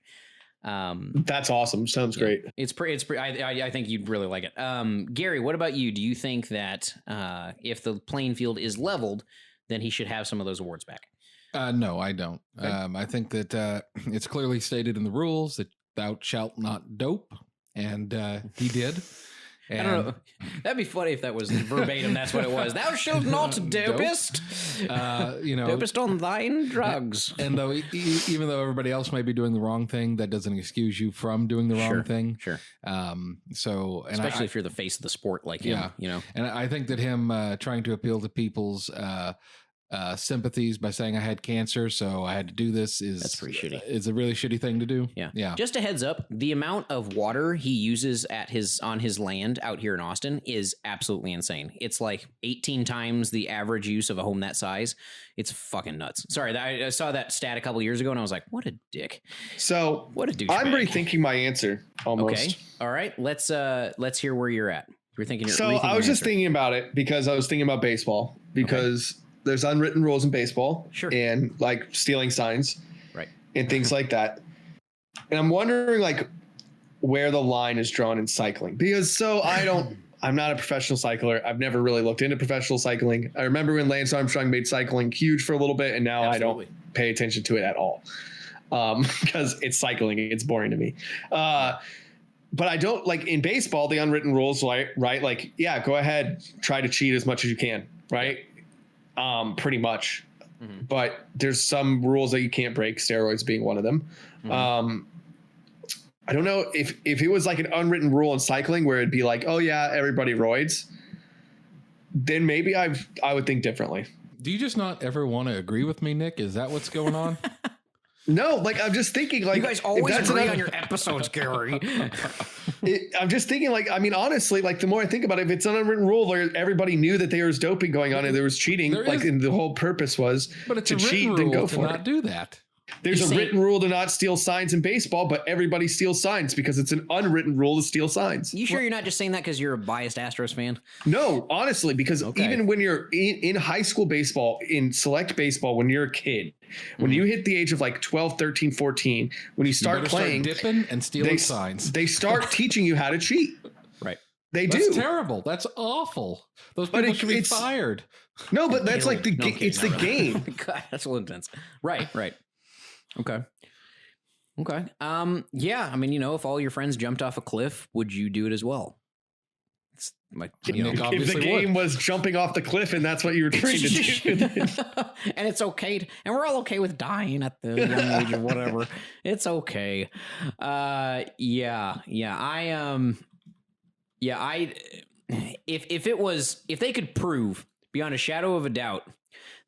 That's awesome. Sounds great. It's pretty. I think you'd really like it. Gary, what about you? Do you think that if the playing field is leveled, then he should have some of those awards back? No, I don't. Okay. I think that it's clearly stated in the rules that thou shalt not dope, and he did. And I don't know. That'd be funny if that was verbatim. That's what it was. Thou shalt not dopest. Dopest on thine drugs. And though, even though everybody else may be doing the wrong thing, that doesn't excuse you from doing the wrong thing. Sure. Especially if you're the face of the sport, like him, And I think that him trying to appeal to people's sympathies by saying I had cancer, so I had to do this that's pretty shitty. It's a really shitty thing to do. Yeah. Just a heads up, the amount of water he uses on his land out here in Austin is absolutely insane. It's like 18 times the average use of a home that size. It's fucking nuts. Sorry, I saw that stat a couple years ago and I was like, what a dick. So what a douchebag. I'm rethinking my answer almost. Okay. All right. Let's hear where you're at. You're thinking. So I was just thinking about it because I was thinking about baseball because there's unwritten rules in baseball, and like stealing signs, right, and things like that. And I'm wondering like where the line is drawn in cycling because I I'm not a professional cycler. I've never really looked into professional cycling. I remember when Lance Armstrong made cycling huge for a little bit, and now Absolutely. I don't pay attention to it at all because it's cycling. It's boring to me. But I don't like in baseball, the unwritten rules, right? Like, yeah, go ahead, try to cheat as much as you can, right? Pretty much. Mm-hmm. But there's some rules that you can't break, steroids being one of them. Mm-hmm. I don't know if it was like an unwritten rule in cycling where it'd be like, oh yeah, everybody roids, then maybe I would think differently. Do you just not ever want to agree with me, Nick? Is that what's going on? No, like I'm just thinking like you guys always agree on your episodes, Gary. I'm just thinking like, I mean, honestly, like the more I think about it, if it's an unwritten rule where everybody knew that there was doping going on and there was cheating, and the whole purpose was to cheat, then go for it. Not do that. There's a written rule to not steal signs in baseball, but everybody steals signs because it's an unwritten rule to steal signs. You sure you're not just saying that because you're a biased Astros fan? No, honestly, because even when you're in high school baseball, in select baseball, when you're a kid, when you hit the age of like 12, 13, 14, when you start playing, dipping and stealing signs, they start teaching you how to cheat. Right. That's terrible. That's awful. Those people should be fired. No, but that's like it's the game. God, that's a little intense. Right. Okay. Yeah. I mean, if all your friends jumped off a cliff, would you do it as well? It's like, if the game was jumping off the cliff and that's what you were trying to do. And it's okay. And we're all okay with dying at the young age or whatever. It's okay. If they could prove beyond a shadow of a doubt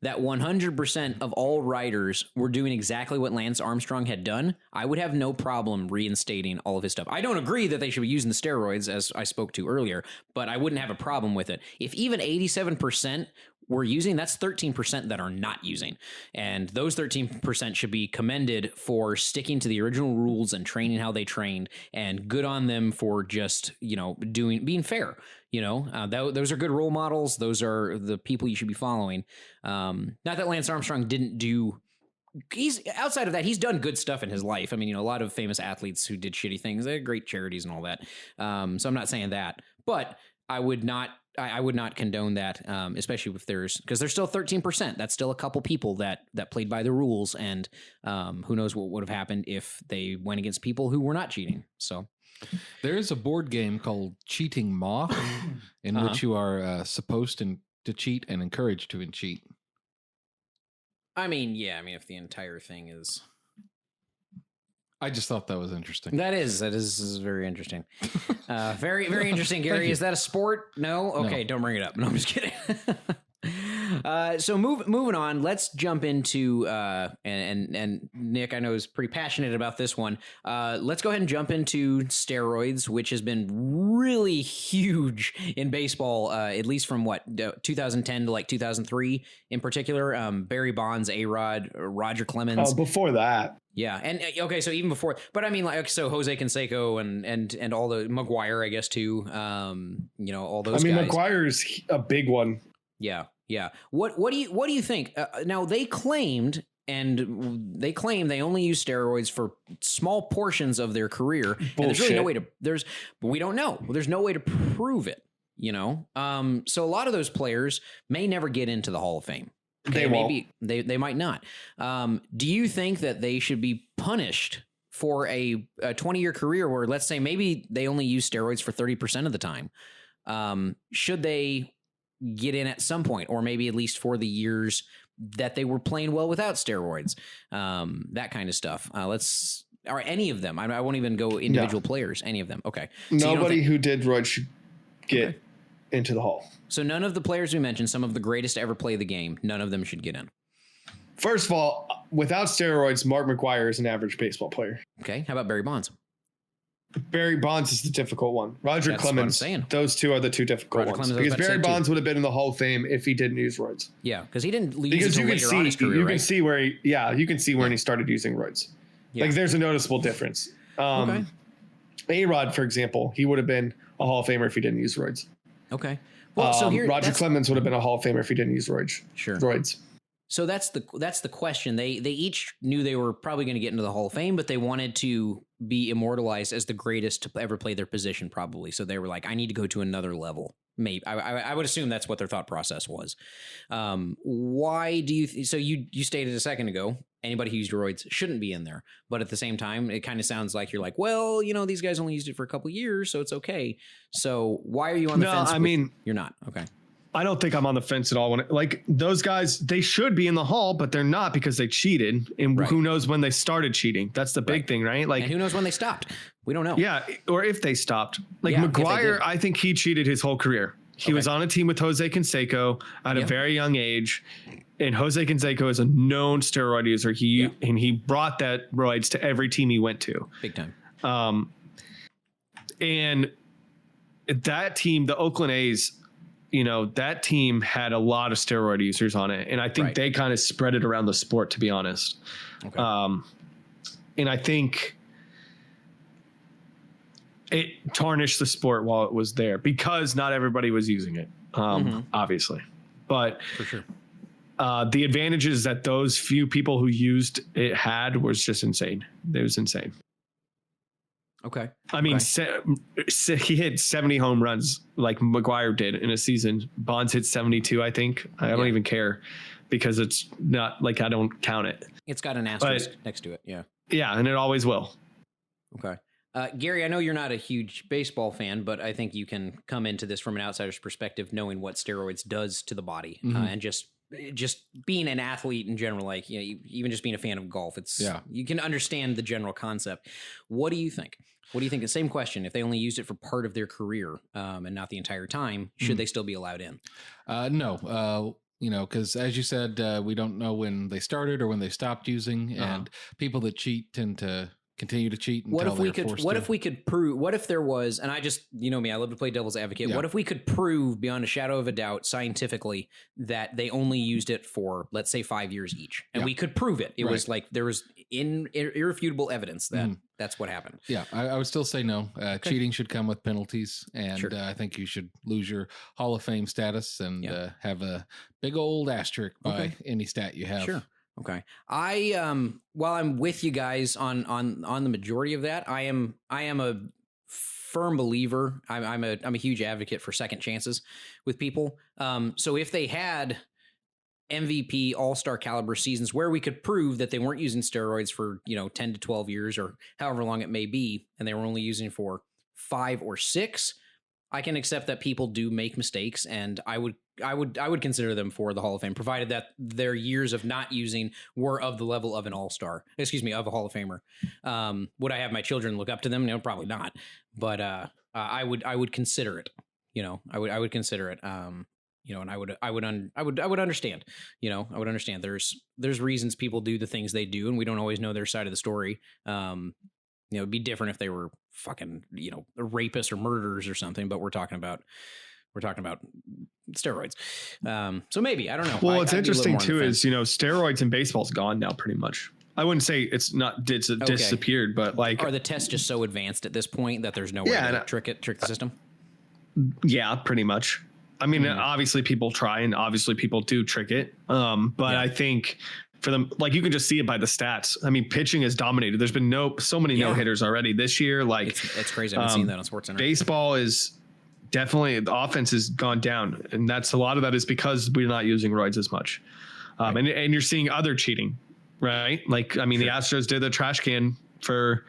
that 100% of all riders were doing exactly what Lance Armstrong had done, I would have no problem reinstating all of his stuff. I don't agree that they should be using the steroids, as I spoke to earlier, but I wouldn't have a problem with it. If even 87% were using, that's 13% that are not using. And those 13% should be commended for sticking to the original rules and training how they trained, and good on them for just, being fair. Those are good role models. Those are the people you should be following. Not that Lance Armstrong didn't do. He's outside of that, he's done good stuff in his life. I mean, a lot of famous athletes who did shitty things, they had great charities and all that. So I'm not saying that, but I would not condone that, especially if because there's still 13%. That's still a couple people that played by the rules, and who knows what would have happened if they went against people who were not cheating. So. There is a board game called Cheating Moth in which you are supposed to cheat and encouraged to cheat. I mean, if the entire thing is... I just thought that was interesting. That is very interesting. Very, very interesting, Gary. Is that a sport? No? Okay, Don't bring it up. No, I'm just kidding. So moving on, let's jump into and Nick, I know, is pretty passionate about this one. Let's go ahead and jump into steroids, which has been really huge in baseball, at least from 2010 to like 2003 in particular. Barry Bonds, A-Rod, Roger Clemens. Oh, before that. Yeah, and okay, so even before, but I mean, like, so Jose Canseco and all the McGuire, I guess too. All those. I mean, guys. McGuire's a big one. Yeah. What do you think? Now they claim they only use steroids for small portions of their career. Bullshit. And there's really no way but we don't know. There's no way to prove it. So a lot of those players may never get into the Hall of Fame. Okay, they won't. They might not. Do you think that they should be punished for a 20-year career where, let's say, maybe they only use steroids for 30% of the time? Should they get in at some point, or maybe at least for the years that they were playing well without steroids? That kind of stuff. Or any of them. I won't even go individual players. Any of them. Okay. So nobody who did roids should get into the Hall. So none of the players we mentioned, some of the greatest to ever play the game, none of them should get in. First of all, without steroids, Mark McGuire is an average baseball player. Okay. How about Barry Bonds? Barry Bonds is the difficult one. Roger Clemens. Those two are the two difficult ones. Because Barry Bonds would have been in the Hall of Fame if he didn't use roids. Yeah, because he didn't use it later on his career, you can see where he started using roids. Yeah. Like, there's a noticeable difference. A-Rod, for example, he would have been a Hall of Famer if he didn't use roids. Okay. Well, so here, Roger Clemens would have been a Hall of Famer if he didn't use roids. Sure. Roids. So that's the question. They each knew they were probably going to get into the Hall of Fame, but they wanted to be immortalized as the greatest to ever play their position, probably. So they were like, I need to go to another level. Maybe I would assume that's what their thought process was. Why do you? So you stated a second ago, anybody who used steroids shouldn't be in there. But at the same time, it kind of sounds like you're like, well, these guys only used it for a couple of years, so it's okay. So why are you on the fence? You're not. Okay. I don't think I'm on the fence at all. Like those guys, they should be in the hall, but they're not because they cheated. And who knows when they started cheating? That's the big thing, right? Like, and who knows when they stopped? We don't know. Yeah, or if they stopped. Like McGuire, I think he cheated his whole career. He was on a team with Jose Canseco at a very young age. And Jose Canseco is a known steroid user. And he brought that roids to every team he went to. Big time. And that team, the Oakland A's, that team had a lot of steroid users on it. And I think they kind of spread it around the sport, to be honest. Okay. And I think it tarnished the sport while it was there because not everybody was using it, obviously. But for sure, the advantages that those few people who used it had was just insane. It was insane. Okay. I mean, he hit 70 home runs like McGuire did in a season. Bonds hit 72, I think. I don't even care because it's not like I don't count it. It's got an asterisk next to it. Yeah. Yeah, and it always will. Okay. Gary, I know you're not a huge baseball fan, but I think you can come into this from an outsider's perspective, knowing what steroids does to the body, and just being an athlete in general, like even just being a fan of golf. You can understand the general concept. What do you think? What do you think? The same question. If they only used it for part of their career and not the entire time, should they still be allowed in? No. Because as you said, we don't know when they started or when they stopped using, and people that cheat tend to continue to cheat until if we could prove, what if there was, and I just, me, I love to play devil's advocate. Yeah. What if we could prove beyond a shadow of a doubt scientifically that they only used it for, let's say, 5 years each, and we could prove it. It was like there was irrefutable evidence that that's what happened. Yeah, I would still say no. Cheating should come with penalties, and I think you should lose your Hall of Fame status and have a big old asterisk by any stat you have. Sure. Okay. While I'm with you guys on the majority of that, I am a firm believer. I'm a huge advocate for second chances with people. So if they had MVP all-star caliber seasons where we could prove that they weren't using steroids for, 10 to 12 years or however long it may be, and they were only using for 5 or 6, I can accept that people do make mistakes, and I would consider them for the Hall of Fame, provided that their years of not using were of the level of an all-star, of a Hall of Famer. Would I have my children look up to them? No, probably not. But I would consider it. I would consider it. And I would understand. I would understand. There's reasons people do the things they do, and we don't always know their side of the story. It'd be different if they were fucking, rapists or murderers or something, but we're talking about steroids. So maybe, I don't know. Well, what's interesting too is, steroids in baseball's gone now pretty much. I wouldn't say it's disappeared, but like, are the tests just so advanced at this point that there's no way to trick the system? Yeah, pretty much. I mean, obviously people try and obviously people do trick it. But I think for them, like, you can just see it by the stats. I mean, pitching is dominated. There's been so many no hitters already this year. Like, it's crazy. I've seen that on SportsCenter. Baseball is definitely, the offense has gone down, and a lot of that is because we're not using roids as much. And you're seeing other cheating, right? Like, I mean, the Astros did the trash can for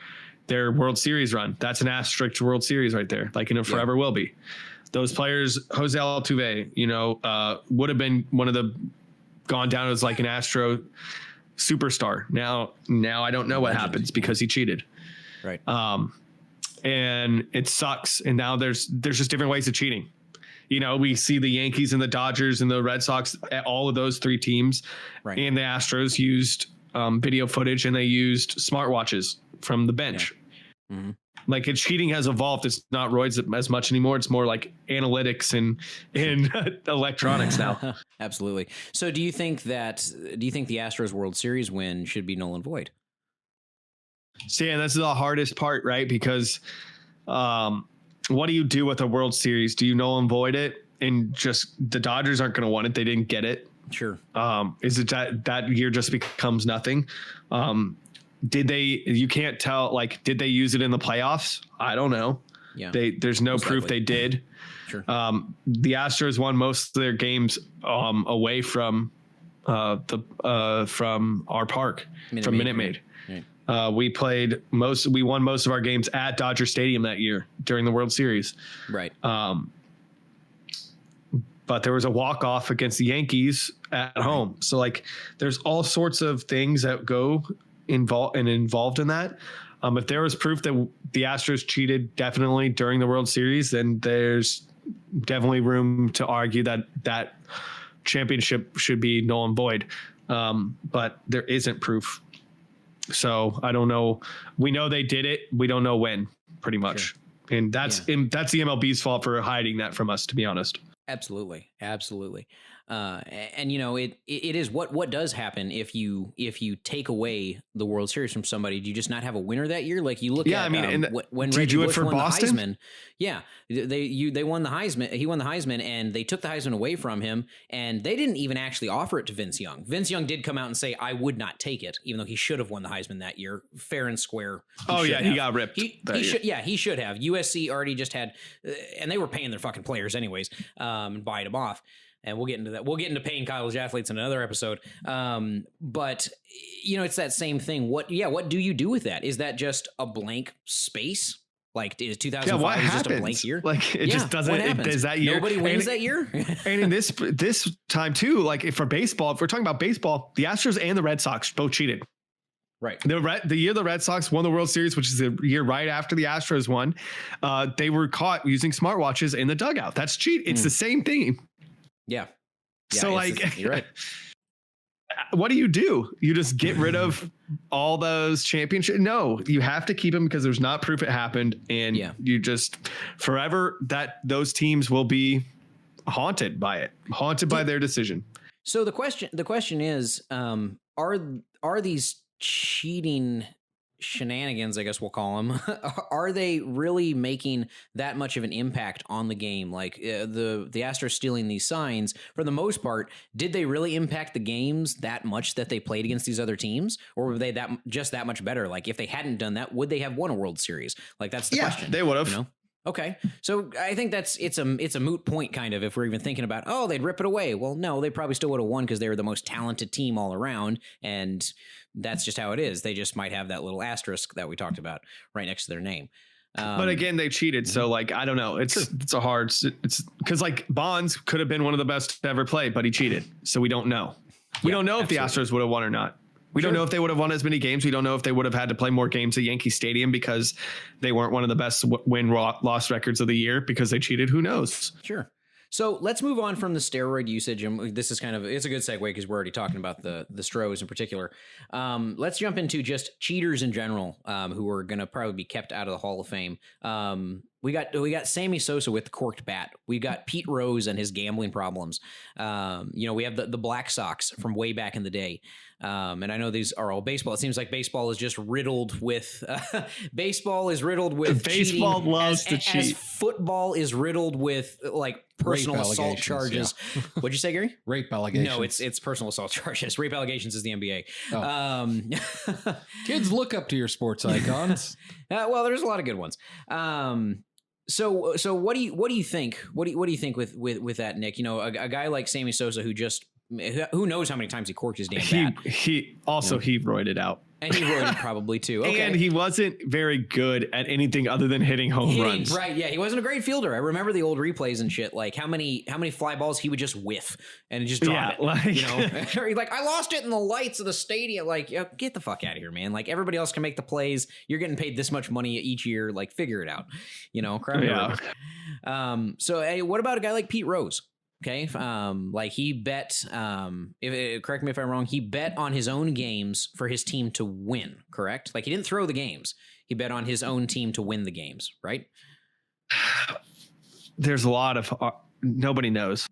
their World Series run. That's an asterisk World Series right there. Like, forever will be. Those players, Jose Altuve, would have been gone down as like an Astro superstar. Now I don't know what happens because he cheated. Right. And it sucks. And now there's just different ways of cheating. We see the Yankees and the Dodgers and the Red Sox, all of those 3 teams, and the Astros used video footage, and they used smartwatches from the bench. Yeah. Mm-hmm. Like, cheating has evolved. It's not roids as much anymore. It's more like analytics and electronics now. Absolutely. So do you think the Astros World Series win should be null and void? See, and that's the hardest part, right? Because what do you do with a World Series? Do you null and void it? And just the Dodgers aren't going to want it. They didn't get it. Sure. Is it that year just becomes nothing? you can't tell, like, did they use it in the playoffs? I don't know. Yeah. There's no proof they did. Sure. The Astros won most of their games away from from our park, from Minute Maid. Right. We won most of our games at Dodger Stadium that year during the World Series. Right. But there was a walk-off against the Yankees at home. So, like, there's all sorts of things that go involved in that. If there was proof that the Astros cheated definitely during the World Series, then there's definitely room to argue that that championship should be null and void. But there isn't proof. So I don't know. We know they did it. We don't know when, pretty much. Sure. And that's the MLB's fault for hiding that from us, to be honest. Absolutely. And you know, it is what does happen if you take away the World Series from somebody. Do you just not have a winner that year? Like you look at, when Reggie Bush won Boston? The Heisman, they won the Heisman. He won the Heisman, and they took the Heisman away from him, and they didn't even actually offer it to Vince Young. Vince Young did come out and say, "I would not take it," even though he should have won the Heisman that year, fair and square. He got ripped. He should have. USC already just had, and they were paying their fucking players anyways, and buying them off. And we'll get into that. We'll get into paying college athletes in another episode. But you know, it's that same thing. What do you do with that? Is that just a blank space? Like, is 2005 just a blank year? Like, it just doesn't. Does that year? Nobody wins that year. And in this time too, like for baseball, if we're talking about baseball, the Astros and the Red Sox both cheated. Right. The year the Red Sox won the World Series, which is the year right after the Astros won, they were caught using smartwatches in the dugout. That's cheat. It's the same thing. Yeah. So like, you're right. What do? You just get rid of all those championships? No, you have to keep them because there's not proof it happened. And you just forever those teams will be haunted by it, by their decision. So the question is, are these cheating shenanigans, I guess we'll call them, are they really making that much of an impact on the game? Like the Astros stealing these signs, for the most part, did they really impact the games that much that they played against these other teams, or were they that much better? Like if they hadn't done that, would they have won a World Series? Like that's the question. They would have. You know? Okay, so I think it's a moot point, kind of, if we're even thinking about, they'd rip it away. Well, no, they probably still would have won because they were the most talented team all around, and that's just how it is. They just might have that little asterisk that we talked about right next to their name. But again, they cheated, so like I don't know. It's because like Bonds could have been one of the best to ever play, but he cheated, so we don't know. We don't know if the Astros would have won or not. We don't know if they would have won as many games. We don't know if they would have had to play more games at Yankee Stadium because they weren't one of the best win-loss records of the year because they cheated. Who knows? Sure. So let's move on from the steroid usage. And this is it's a good segue because we're already talking about the Stros in particular. Let's jump into just cheaters in general, who are going to probably be kept out of the Hall of Fame. We got Sammy Sosa with the corked bat. We got Pete Rose and his gambling problems. We have the Black Sox from way back in the day. And I know these are all baseball. It seems like baseball is just riddled with baseball loves to cheat. As football is riddled with like personal assault charges. Yeah. What'd you say, Gary? Rape allegations. No, it's personal assault charges. Rape allegations is the NBA. Oh. Kids, look up to your sports icons. Well, there's a lot of good ones. So what do you think? What do you think with that, Nick? You know, a guy like Sammy Sosa who knows how many times he corked his damn bat. He roided out. And he roided probably too. Okay. And he wasn't very good at anything other than hitting home runs. Right, yeah. He wasn't a great fielder. I remember the old replays and shit, like how many fly balls he would just whiff and just drop it. Like, you know? He's like, I lost it in the lights of the stadium. Like, get the fuck out of here, man. Like everybody else can make the plays. You're getting paid this much money each year. Like, figure it out. You know, So hey, what about a guy like Pete Rose? Okay. Like he bet, correct me if I'm wrong, he bet on his own games for his team to win, correct? Like he didn't throw the games. He bet on his own team to win the games, right? There's a lot of, nobody knows.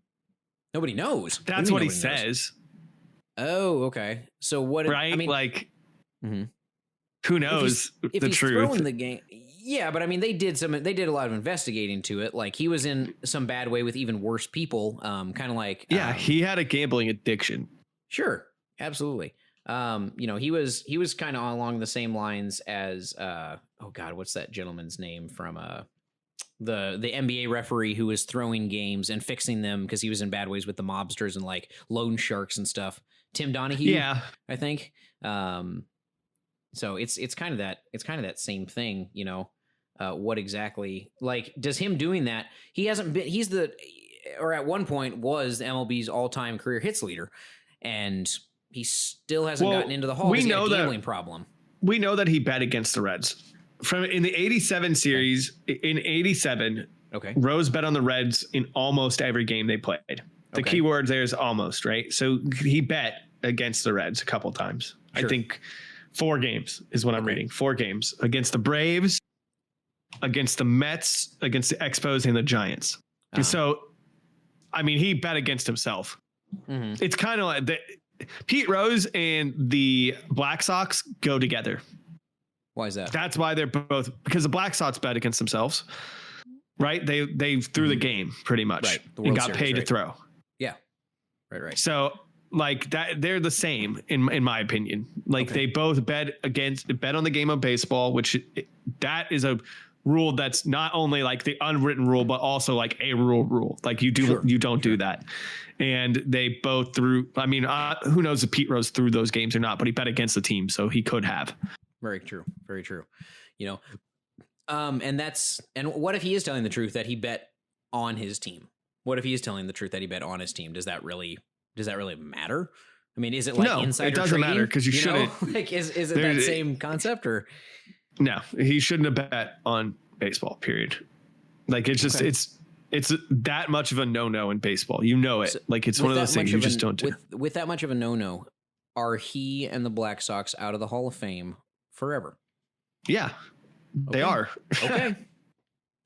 Nobody knows. That's what he says. Oh, okay. So what, right? I mean, like, who knows if the he's truth? Throwing the game. Yeah, but I mean, they did a lot of investigating to it. Like he was in some bad way with even worse people. Kind of like, he had a gambling addiction. Sure. Absolutely. He was kind of along the same lines as what's that gentleman's name from the NBA referee who was throwing games and fixing them because he was in bad ways with the mobsters and like loan sharks and stuff. Tim Donahue, I think. So it's kind of that same thing, what exactly, like, does him doing that, or at one point was the MLB's all-time career hits leader, and he still hasn't gotten into the Hall. We know that gambling problem. We know that he bet against the Reds in the 87 series. In 87, Rose bet on the Reds in almost every game they played. The key word there is almost, right? So he bet against the Reds a couple times. Sure. I think 4 games is what I'm reading. 4 games against the Braves, against the Mets, against the Expos, and the Giants. Uh-huh. So, I mean, he bet against himself. Mm-hmm. It's kind of like Pete Rose and the Black Sox go together. Why is that? That's why they're both, because the Black Sox bet against themselves, right? They threw the game pretty much, right? And got paid to throw. Yeah, right. So like that, they're the same in my opinion. Like they both bet on the game of baseball, which that is a rule that's not only like the unwritten rule, but also like a rule. Like you don't do that. And they both threw. I mean, who knows if Pete Rose threw those games or not? But he bet against the team, so he could have. Very true. And what if he is telling the truth that he bet on his team? What if he is telling the truth that he bet on his team? Does that really matter? I mean, is it like insider it doesn't trading? Matter because you shouldn't. Like, is it that same concept or? No, he shouldn't have bet on baseball. Period. Like it's just it's that much of a no-no in baseball. You know it. So like it's one of those things you just don't do. With that much of a no-no, are he and the Black Sox out of the Hall of Fame forever? Yeah, they are. Okay.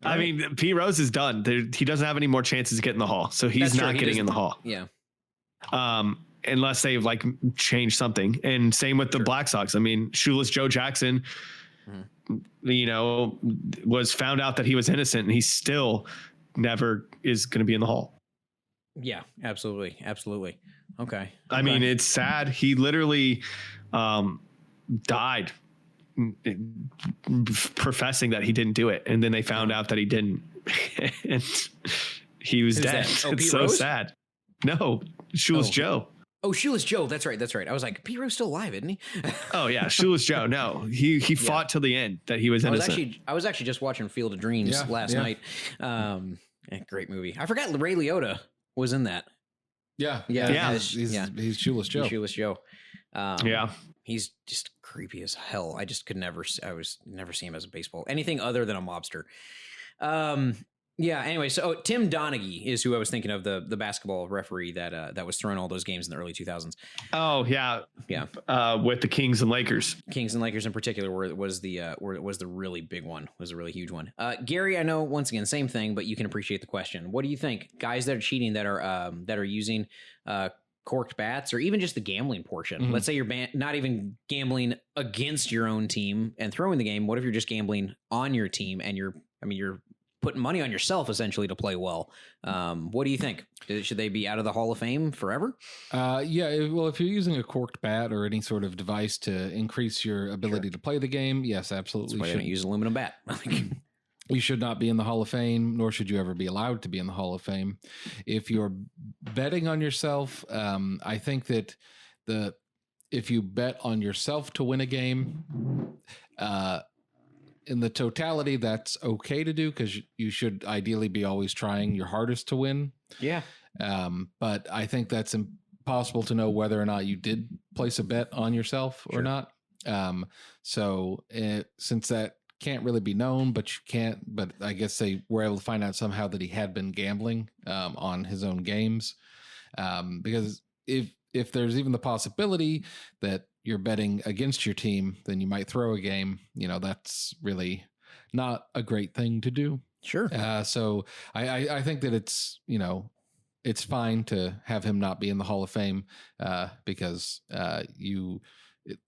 I mean, Pete Rose is done. He doesn't have any more chances to get in the Hall, so he's not getting in the Hall. Yeah. Unless they've like changed something. And same with the Black Sox. I mean, Shoeless Joe Jackson, was found out that he was innocent, and he still never is going to be in the Hall. Yeah, absolutely. Okay. I mean, it's sad. He literally died professing that he didn't do it, and then they found out that he didn't, and he was dead. It's so sad. No, Shoeless Joe. Oh, Shoeless Joe. That's right. I was like, Pete Rose still alive, isn't he? Oh yeah, Shoeless Joe. No, he fought till the end that he was innocent. I was actually just watching Field of Dreams last night. Great movie. I forgot Ray Liotta was in that. Yeah. He's Shoeless Joe. Shoeless Joe. He's just creepy as hell. I never see him as a baseball anything other than a mobster. Anyway, so Tim Donaghy is who I was thinking of, the basketball referee that was throwing all those games in the early 2000s. Oh yeah. With the Kings and Lakers in particular, where it was the really big one, was a really huge one. Gary, I know once again same thing, but you can appreciate the question. What do you think, guys that are cheating, that are using corked bats, or even just the gambling portion? Mm-hmm. Let's say you're not even gambling against your own team and throwing the game. What if you're just gambling on your team and you're putting money on yourself essentially to play well? What do you think? Should they be out of the Hall of Fame forever? Well, if you're using a corked bat or any sort of device to increase your ability to play the game, yes, absolutely. That's why they don't use aluminum bat. You should not be in the Hall of Fame, nor should you ever be allowed to be in the Hall of Fame. If you're betting on yourself, I think that if you bet on yourself to win a game, in the totality, that's okay to do, because you should ideally be always trying your hardest to win. Yeah. But I think that's impossible to know whether or not you did place a bet on yourself or not. Since that can't really be known, but I guess they were able to find out somehow that he had been gambling on his own games. Because if there's even the possibility that you're betting against your team, then you might throw a game. That's really not a great thing to do. Sure. So I think that it's fine to have him not be in the Hall of Fame because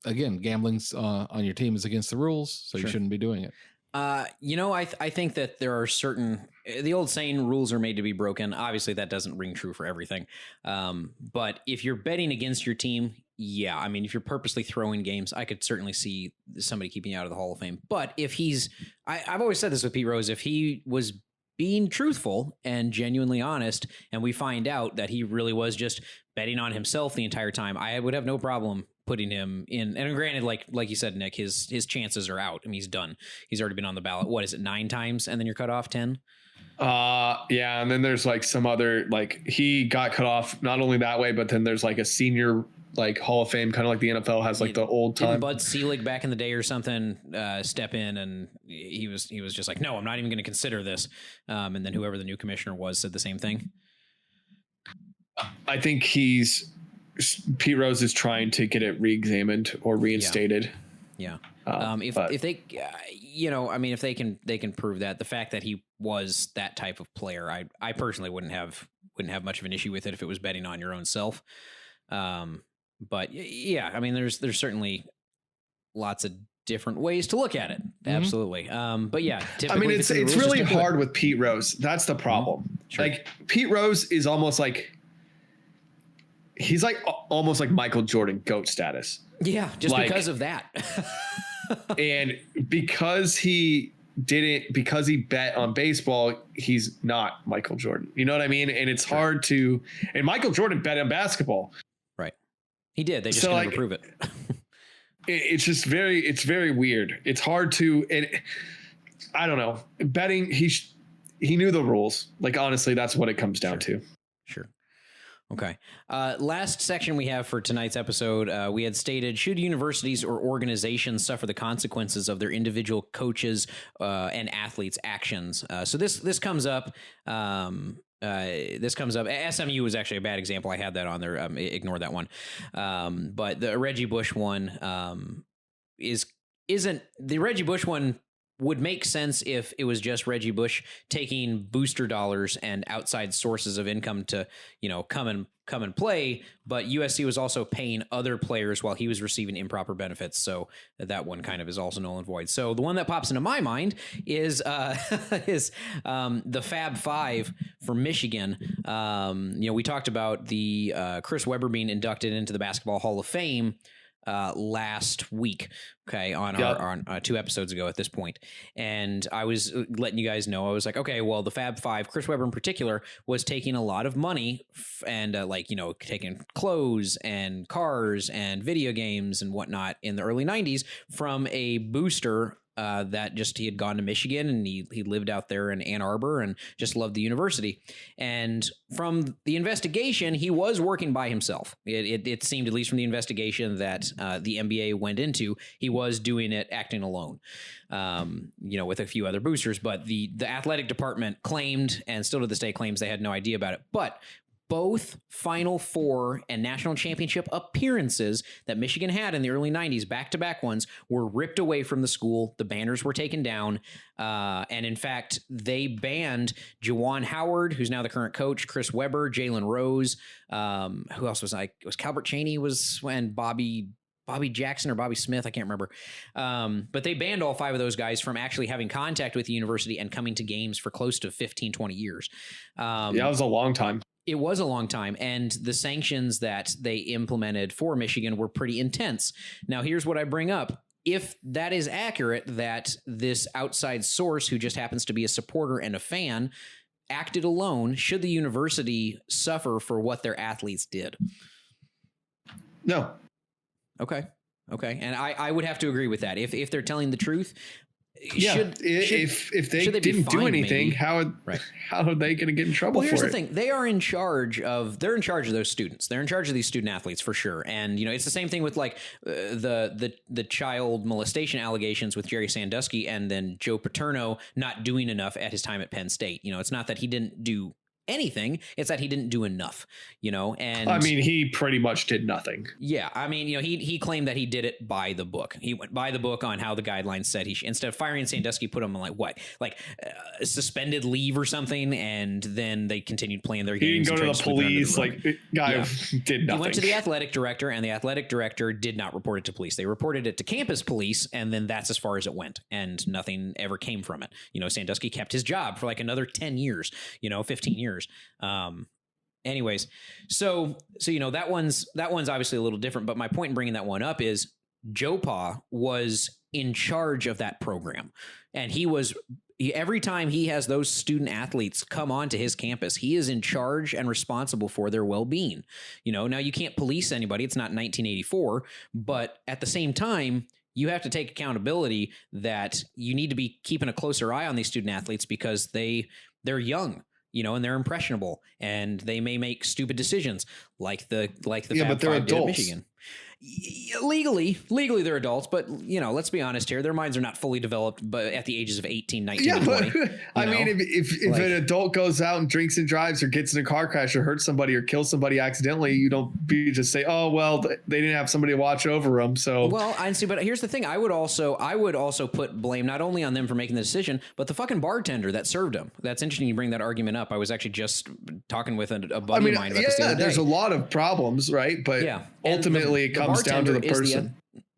gambling's on your team is against the rules, so you shouldn't be doing it. I think that there are the old saying, rules are made to be broken. Obviously that doesn't ring true for everything. But if you're betting against your team, yeah, I mean, if you're purposely throwing games, I could certainly see somebody keeping you out of the Hall of Fame. But if I've always said this with Pete Rose, if he was being truthful and genuinely honest, and we find out that he really was just betting on himself the entire time, I would have no problem putting him in. And granted, like you said, Nick, his chances are out. I mean, he's done. He's already been on the ballot. What is it, 9 times? And then you're cut off 10? Yeah. And then there's like some other, like he got cut off not only that way, but then there's like a senior like Hall of Fame, kind of like the NFL has like the old time. Didn't Bud Selig back in the day or something step in, and he was just like, no, I'm not even going to consider this. And then whoever the new commissioner was said the same thing. I think Pete Rose is trying to get it re-examined or reinstated. Yeah. If they, I mean, if they can prove that, the fact that he was that type of player, I personally wouldn't have much of an issue with it if it was betting on your own self. But yeah, I mean, there's certainly lots of different ways to look at it. Mm-hmm. Absolutely. But yeah, I mean, it's really hard with Pete Rose. That's the problem. Mm-hmm. Sure. Like Pete Rose is almost like, he's like almost like Michael Jordan GOAT status. Yeah. Just like, because of that. And because he bet on baseball, he's not Michael Jordan. You know what I mean? And it's hard to, and Michael Jordan bet on basketball. Right. He did. They just couldn't never prove it. It's just it's very weird. It's hard to, and I don't know, betting. He knew the rules. Like, honestly, that's what it comes down to. Sure. Okay. Last section we have for tonight's episode, we had stated, should universities or organizations suffer the consequences of their individual coaches and athletes' actions? So this comes up. SMU was actually a bad example. I had that on there. Ignore that one. But the Reggie Bush one isn't the Reggie Bush one would make sense if it was just Reggie Bush taking booster dollars and outside sources of income to, come and play. But USC was also paying other players while he was receiving improper benefits. So that one kind of is also null and void. So the one that pops into my mind is the Fab Five for Michigan. We talked about the Chris Webber being inducted into the Basketball Hall of Fame last week, on our 2 episodes ago at this point. And I was letting you guys know, I was like, okay, well, the Fab Five, Chris Webber in particular, was taking a lot of money and taking clothes and cars and video games and whatnot in the early 90s from a booster that just he had gone to Michigan and he lived out there in Ann Arbor and just loved the university. And from the investigation, he was working by himself. It seemed, at least from the investigation that the NBA went into, he was doing it acting alone, with a few other boosters. But the athletic department claimed, and still to this day claims, they had no idea about it. But both Final Four and national championship appearances that Michigan had in the early 90s, back-to-back ones, were ripped away from the school. The banners were taken down. And in fact, they banned Juwan Howard, who's now the current coach, Chris Webber, Jalen Rose. Who else was it was Calbert Chaney and Bobby Jackson or Bobby Smith. I can't remember. But they banned all 5 of those guys from actually having contact with the university and coming to games for close to 15, 20 years. It was a long time. It was a long time, and the sanctions that they implemented for Michigan were pretty intense. Now, here's what I bring up. If that is accurate, that this outside source, who just happens to be a supporter and a fan, acted alone, should the university suffer for what their athletes did? No. Okay. And I would have to agree with that. If they're telling the truth, if they didn't do anything, how are they going to get in trouble for it? Well, here's the thing. They're in charge of those students. They're in charge of these student athletes for sure. And, it's the same thing with like the child molestation allegations with Jerry Sandusky and then Joe Paterno not doing enough at his time at Penn State. It's not that he didn't do anything, it's that he didn't do enough, and I mean, he pretty much did nothing. Yeah. I mean, he claimed that he did it by the book. He went by the book on how the guidelines said instead of firing Sandusky, put him on suspended leave or something. And then they continued playing their games. He didn't go to the police. Did nothing. He went to the athletic director, and the athletic director did not report it to police. They reported it to campus police. And then that's as far as it went, and nothing ever came from it. Sandusky kept his job for like another 10 years, 15 years. Anyways, so that one's obviously a little different, but my point in bringing that one up is Joe Pa was in charge of that program, and every time he has those student athletes come onto his campus, he is in charge and responsible for their well-being. Now you can't police anybody. It's not 1984, but at the same time, you have to take accountability that you need to be keeping a closer eye on these student athletes because they're young, and they're impressionable, and they may make stupid decisions like the but they're adults. Michigan. Legally they're adults, but let's be honest here, their minds are not fully developed but at the ages of 18, 19, and 20. But I mean, if an adult goes out and drinks and drives or gets in a car crash or hurts somebody or kills somebody accidentally, you don't just say, oh well, they didn't have somebody to watch over them. So I see, but here's the thing, I would also put blame not only on them for making the decision, but the fucking bartender that served them. That's interesting you bring that argument up. I was actually just talking with a buddy of mine about this the other day. There's a lot of problems, right? But ultimately it comes down to the person.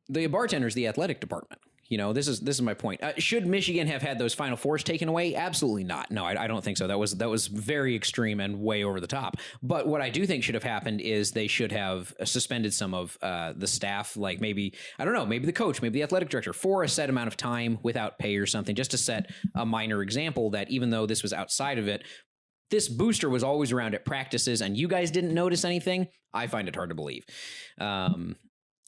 The bartender is the athletic department. This is my point. Should Michigan have had those Final Fours taken away? Absolutely not. No, I don't think so. That was very extreme and way over the top. But what I do think should have happened is they should have suspended some of the staff, like maybe the coach, maybe the athletic director, for a set amount of time without pay or something, just to set a minor example that even though this was outside of it, this booster was always around at practices and you guys didn't notice anything. I find it hard to believe.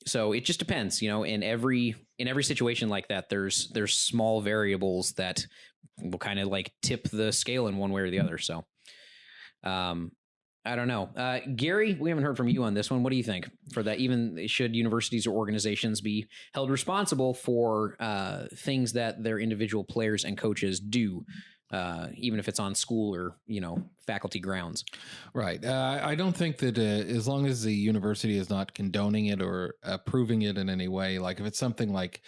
So it just depends, in every situation like that, there's small variables that will kind of like tip the scale in one way or the other. So, I don't know. Gary, we haven't heard from you on this one. What do you think for that? Even should universities or organizations be held responsible for things that their individual players and coaches do? Even if it's on school or, faculty grounds. Right. I don't think that as long as the university is not condoning it or approving it in any way, like if it's something like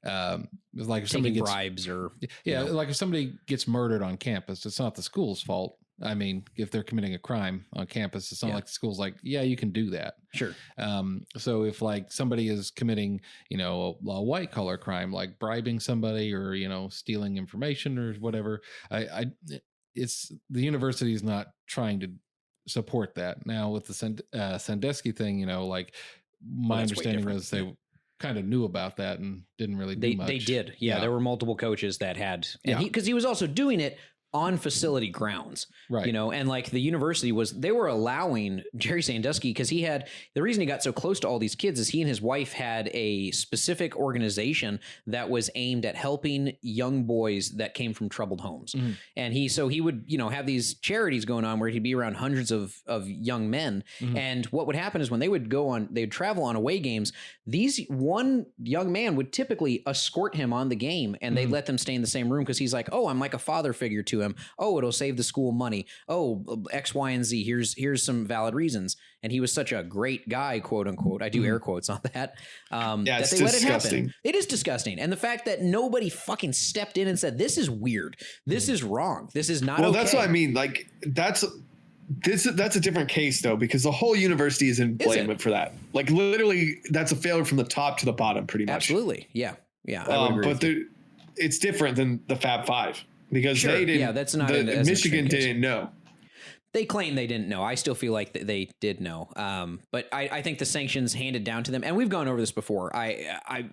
if somebody gets bribes or like if somebody gets murdered on campus, it's not the school's fault. I mean, if they're committing a crime on campus, it's not like the school's like, yeah, you can do that. Sure. So if like somebody is committing, a white collar crime, like bribing somebody or, stealing information or whatever, it's the university is not trying to support that. Now with the Sandusky thing, my understanding was they kind of knew about that and didn't really do much. They did. Yeah. There were multiple coaches that had, and because he was also doing it on facility grounds, right? And like the university they were allowing Jerry Sandusky, because the reason he got so close to all these kids is he and his wife had a specific organization that was aimed at helping young boys that came from troubled homes. Mm-hmm. And he would, have these charities going on where he'd be around hundreds of young men. Mm-hmm. And what would happen is when they'd travel on away games, one young man would typically escort him on the game and they'd let them stay in the same room because he's like, oh, I'm like a father figure to him. Oh, it'll save the school money. Oh, X, Y, and Z. Here's some valid reasons. And he was such a great guy, quote unquote. I do air quotes on that. That it's they let disgusting. it happen. It is disgusting. And the fact that nobody fucking stepped in and said, this is weird. This is wrong. This is not okay. That's what I mean. Like that's a different case though, because the whole university is in blame for that. Like literally that's a failure from the top to the bottom pretty much. Absolutely. Yeah. Yeah. I would agree but it's different than the Fab Five. Because they didn't. Yeah, that's not. Michigan didn't know. They claim they didn't know. I still feel like they did know. But I think the sanctions handed down to them, and we've gone over this before.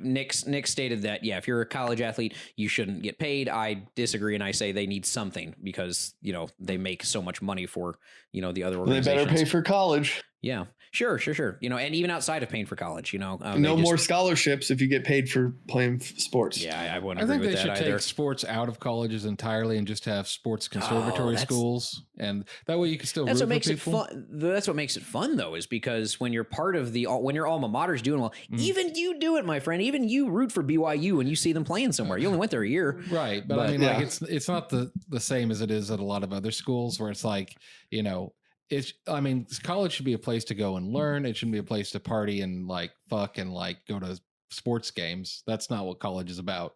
Nick stated that if you're a college athlete, you shouldn't get paid. I disagree, and I say they need something because they make so much money for the other organizations. They better pay for college. Yeah, sure. And even outside of paying for college, no more scholarships if you get paid for playing sports. Yeah, I wouldn't agree with that either. I think they should take sports out of colleges entirely and just have sports conservatory schools, and that way you can still. That's what makes it fun. That's what makes it fun, though, is because when you're part of when your alma mater's doing well, even you do it, my friend. Even you root for BYU when you see them playing somewhere. You only went there a year, right? But I mean, like it's not the same as it is at a lot of other schools where it's like college should be a place to go and learn. It shouldn't be a place to party and like fuck and like go to sports games. That's not what college is about.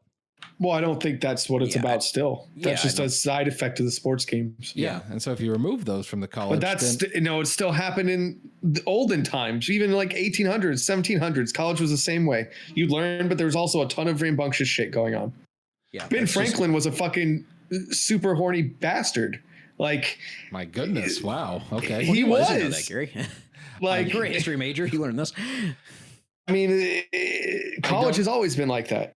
Well, I don't think that's what it's about still. That's just a side effect of the sports games. Yeah. And so if you remove those from the college. But that's, it still happened in the olden times, even like 1800s, 1700s. College was the same way. You learned, but there was also a ton of rambunctious shit going on. Yeah. Ben Franklin was a fucking super horny bastard. Like, my goodness, wow, okay, he Well, I was didn't know that, Gary. like, You're a history major. You learned this. I mean, college has always been like that.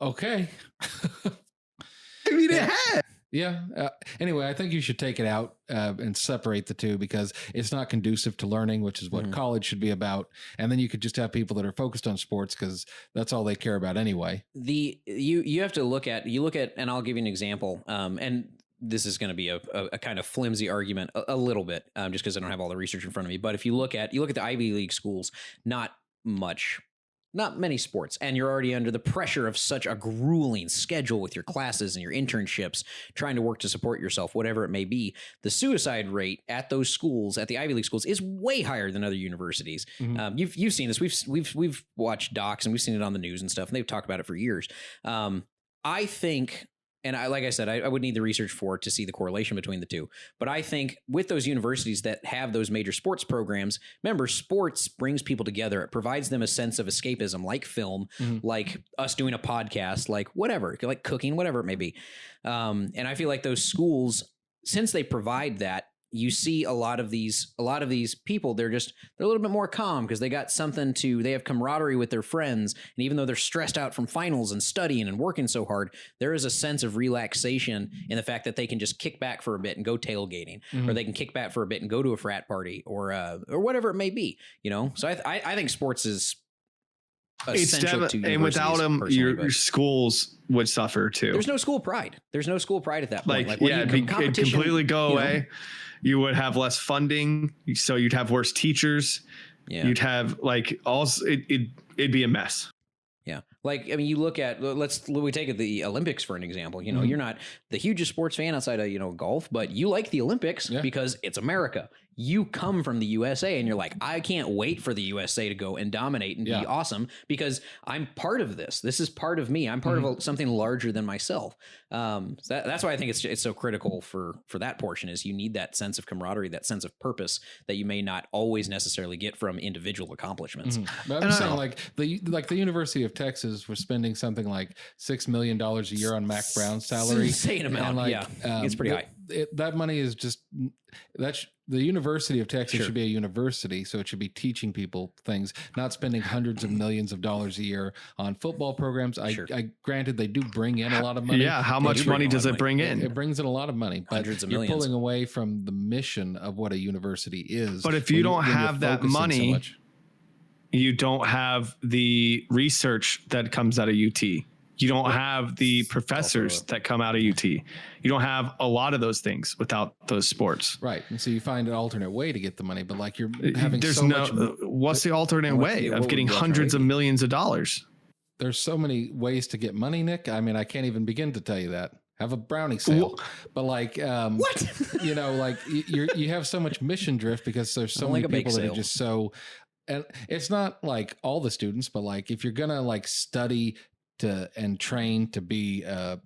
okay. I mean, it has. Yeah. Anyway, I think you should take it out and separate the two because it's not conducive to learning, which is what college should be about. And then you could just have people that are focused on sports because that's all they care about anyway. You have to look at, and I'll give you an example. And this is going to be a kind of flimsy argument a little bit, just because I don't have all the research in front of me. But if you look at the Ivy League schools, not many sports, and you're already under the pressure of such a grueling schedule with your classes and your internships, trying to work to support yourself, whatever it may be. The suicide rate at those schools, at the Ivy League schools, is way higher than other universities. You've seen this. We've watched docs and we've seen it on the news and stuff, and they've talked about it for years. I think. And like I said, I would need the research for it to see the correlation between the two. But I think with those universities that have those major sports programs, remember, sports brings people together. It provides them a sense of escapism, like film, like us doing a podcast, like whatever, like cooking, whatever it may be. And I feel like those schools, since they provide that, you see a lot of these people, they're a little bit more calm because they have camaraderie with their friends. And even though they're stressed out from finals and studying and working so hard, there is a sense of relaxation in the fact that they can just kick back for a bit and go tailgating, or they can kick back for a bit and go to a frat party or whatever it may be, So I think sports is essential to universities, and without them, your schools would suffer too. There's no school pride. There's no school pride at that point. It'd completely go away. You would have less funding, so you'd have worse teachers. Yeah. You'd have it'd be a mess. Yeah. Like, I mean, you look at, we take the Olympics for an example. You're not the hugest sports fan outside of, golf, but you like the Olympics because it's America. You come from the USA and you're like, I can't wait for the USA to go and dominate and be awesome because I'm part of this. This is part of me. I'm part of something larger than myself. So that's why I think it's so critical for that portion is you need that sense of camaraderie, that sense of purpose that you may not always necessarily get from individual accomplishments. But I'm saying like the University of Texas was spending something like $6 million a year on Mac Brown's salary. Insane amount. And it's pretty high. That money is just the University of Texas should be a university, so it should be teaching people things, not spending hundreds of millions of dollars a year on football programs. I granted they do bring in a lot of money. Yeah, how much money does it bring in? It brings in a lot of money, but hundreds of you're millions. pulling away from the mission of what a university is. But if you don't have that money, you don't have the research that comes out of UT. You don't have the professors that come out of UT. You don't have a lot of those things without those sports. Right. And so you find an alternate way to get the money, but like you're having what's the alternate way of getting hundreds of millions of dollars? There's so many ways to get money, Nick. I mean, I can't even begin to tell you that. Have a brownie sale. But like, what? You have so much mission drift because there's so many people that are just so, and it's not like all the students, but like if you're going to like study and train to be a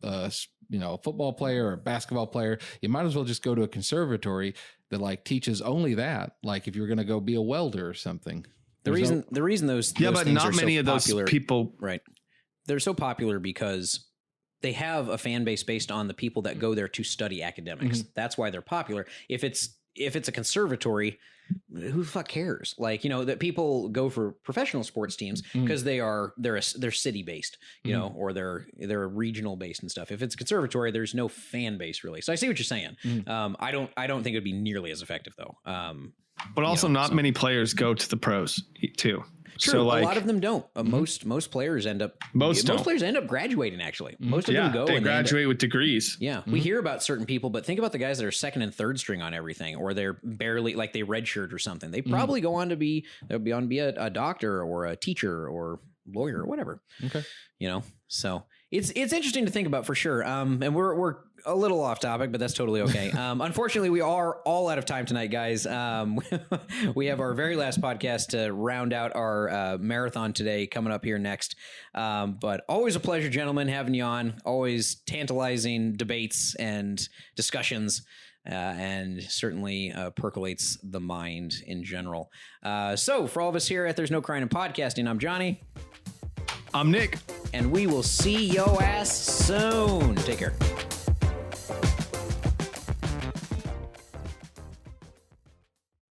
football player or a basketball player, you might as well just go to a conservatory that like teaches only that. Like if you're going to go be a welder or something. The reason those but things not are many so of those popular, people, right? They're so popular because they have a fan base based on the people that go there to study academics. That's why they're popular. If it's a conservatory, who the fuck cares? Like, that people go for professional sports teams because they're city based, or they're regional based and stuff. If it's a conservatory, there's no fan base really. So I see what you're saying. I don't think it'd be nearly as effective though. But also not many players go to the pros too. True, so a lot of them don't. Most players end up players end up graduating. Actually, most of them go. They graduate with degrees. Yeah, we hear about certain people, but think about the guys that are second and third string on everything, or they're barely like they redshirt or something. They probably go on to be a doctor or a teacher or lawyer or whatever. Okay, so it's interesting to think about for sure. And we're a little off topic, but that's totally okay. Unfortunately, we are all out of time tonight, guys. We have our very last podcast to round out our marathon today coming up here next. But always a pleasure, gentlemen, having you on. Always tantalizing debates and discussions. And certainly percolates the mind in general. So for all of us here at There's No Crying in Podcasting, I'm Jonny. I'm Nick. And we will see yo ass soon. Take care.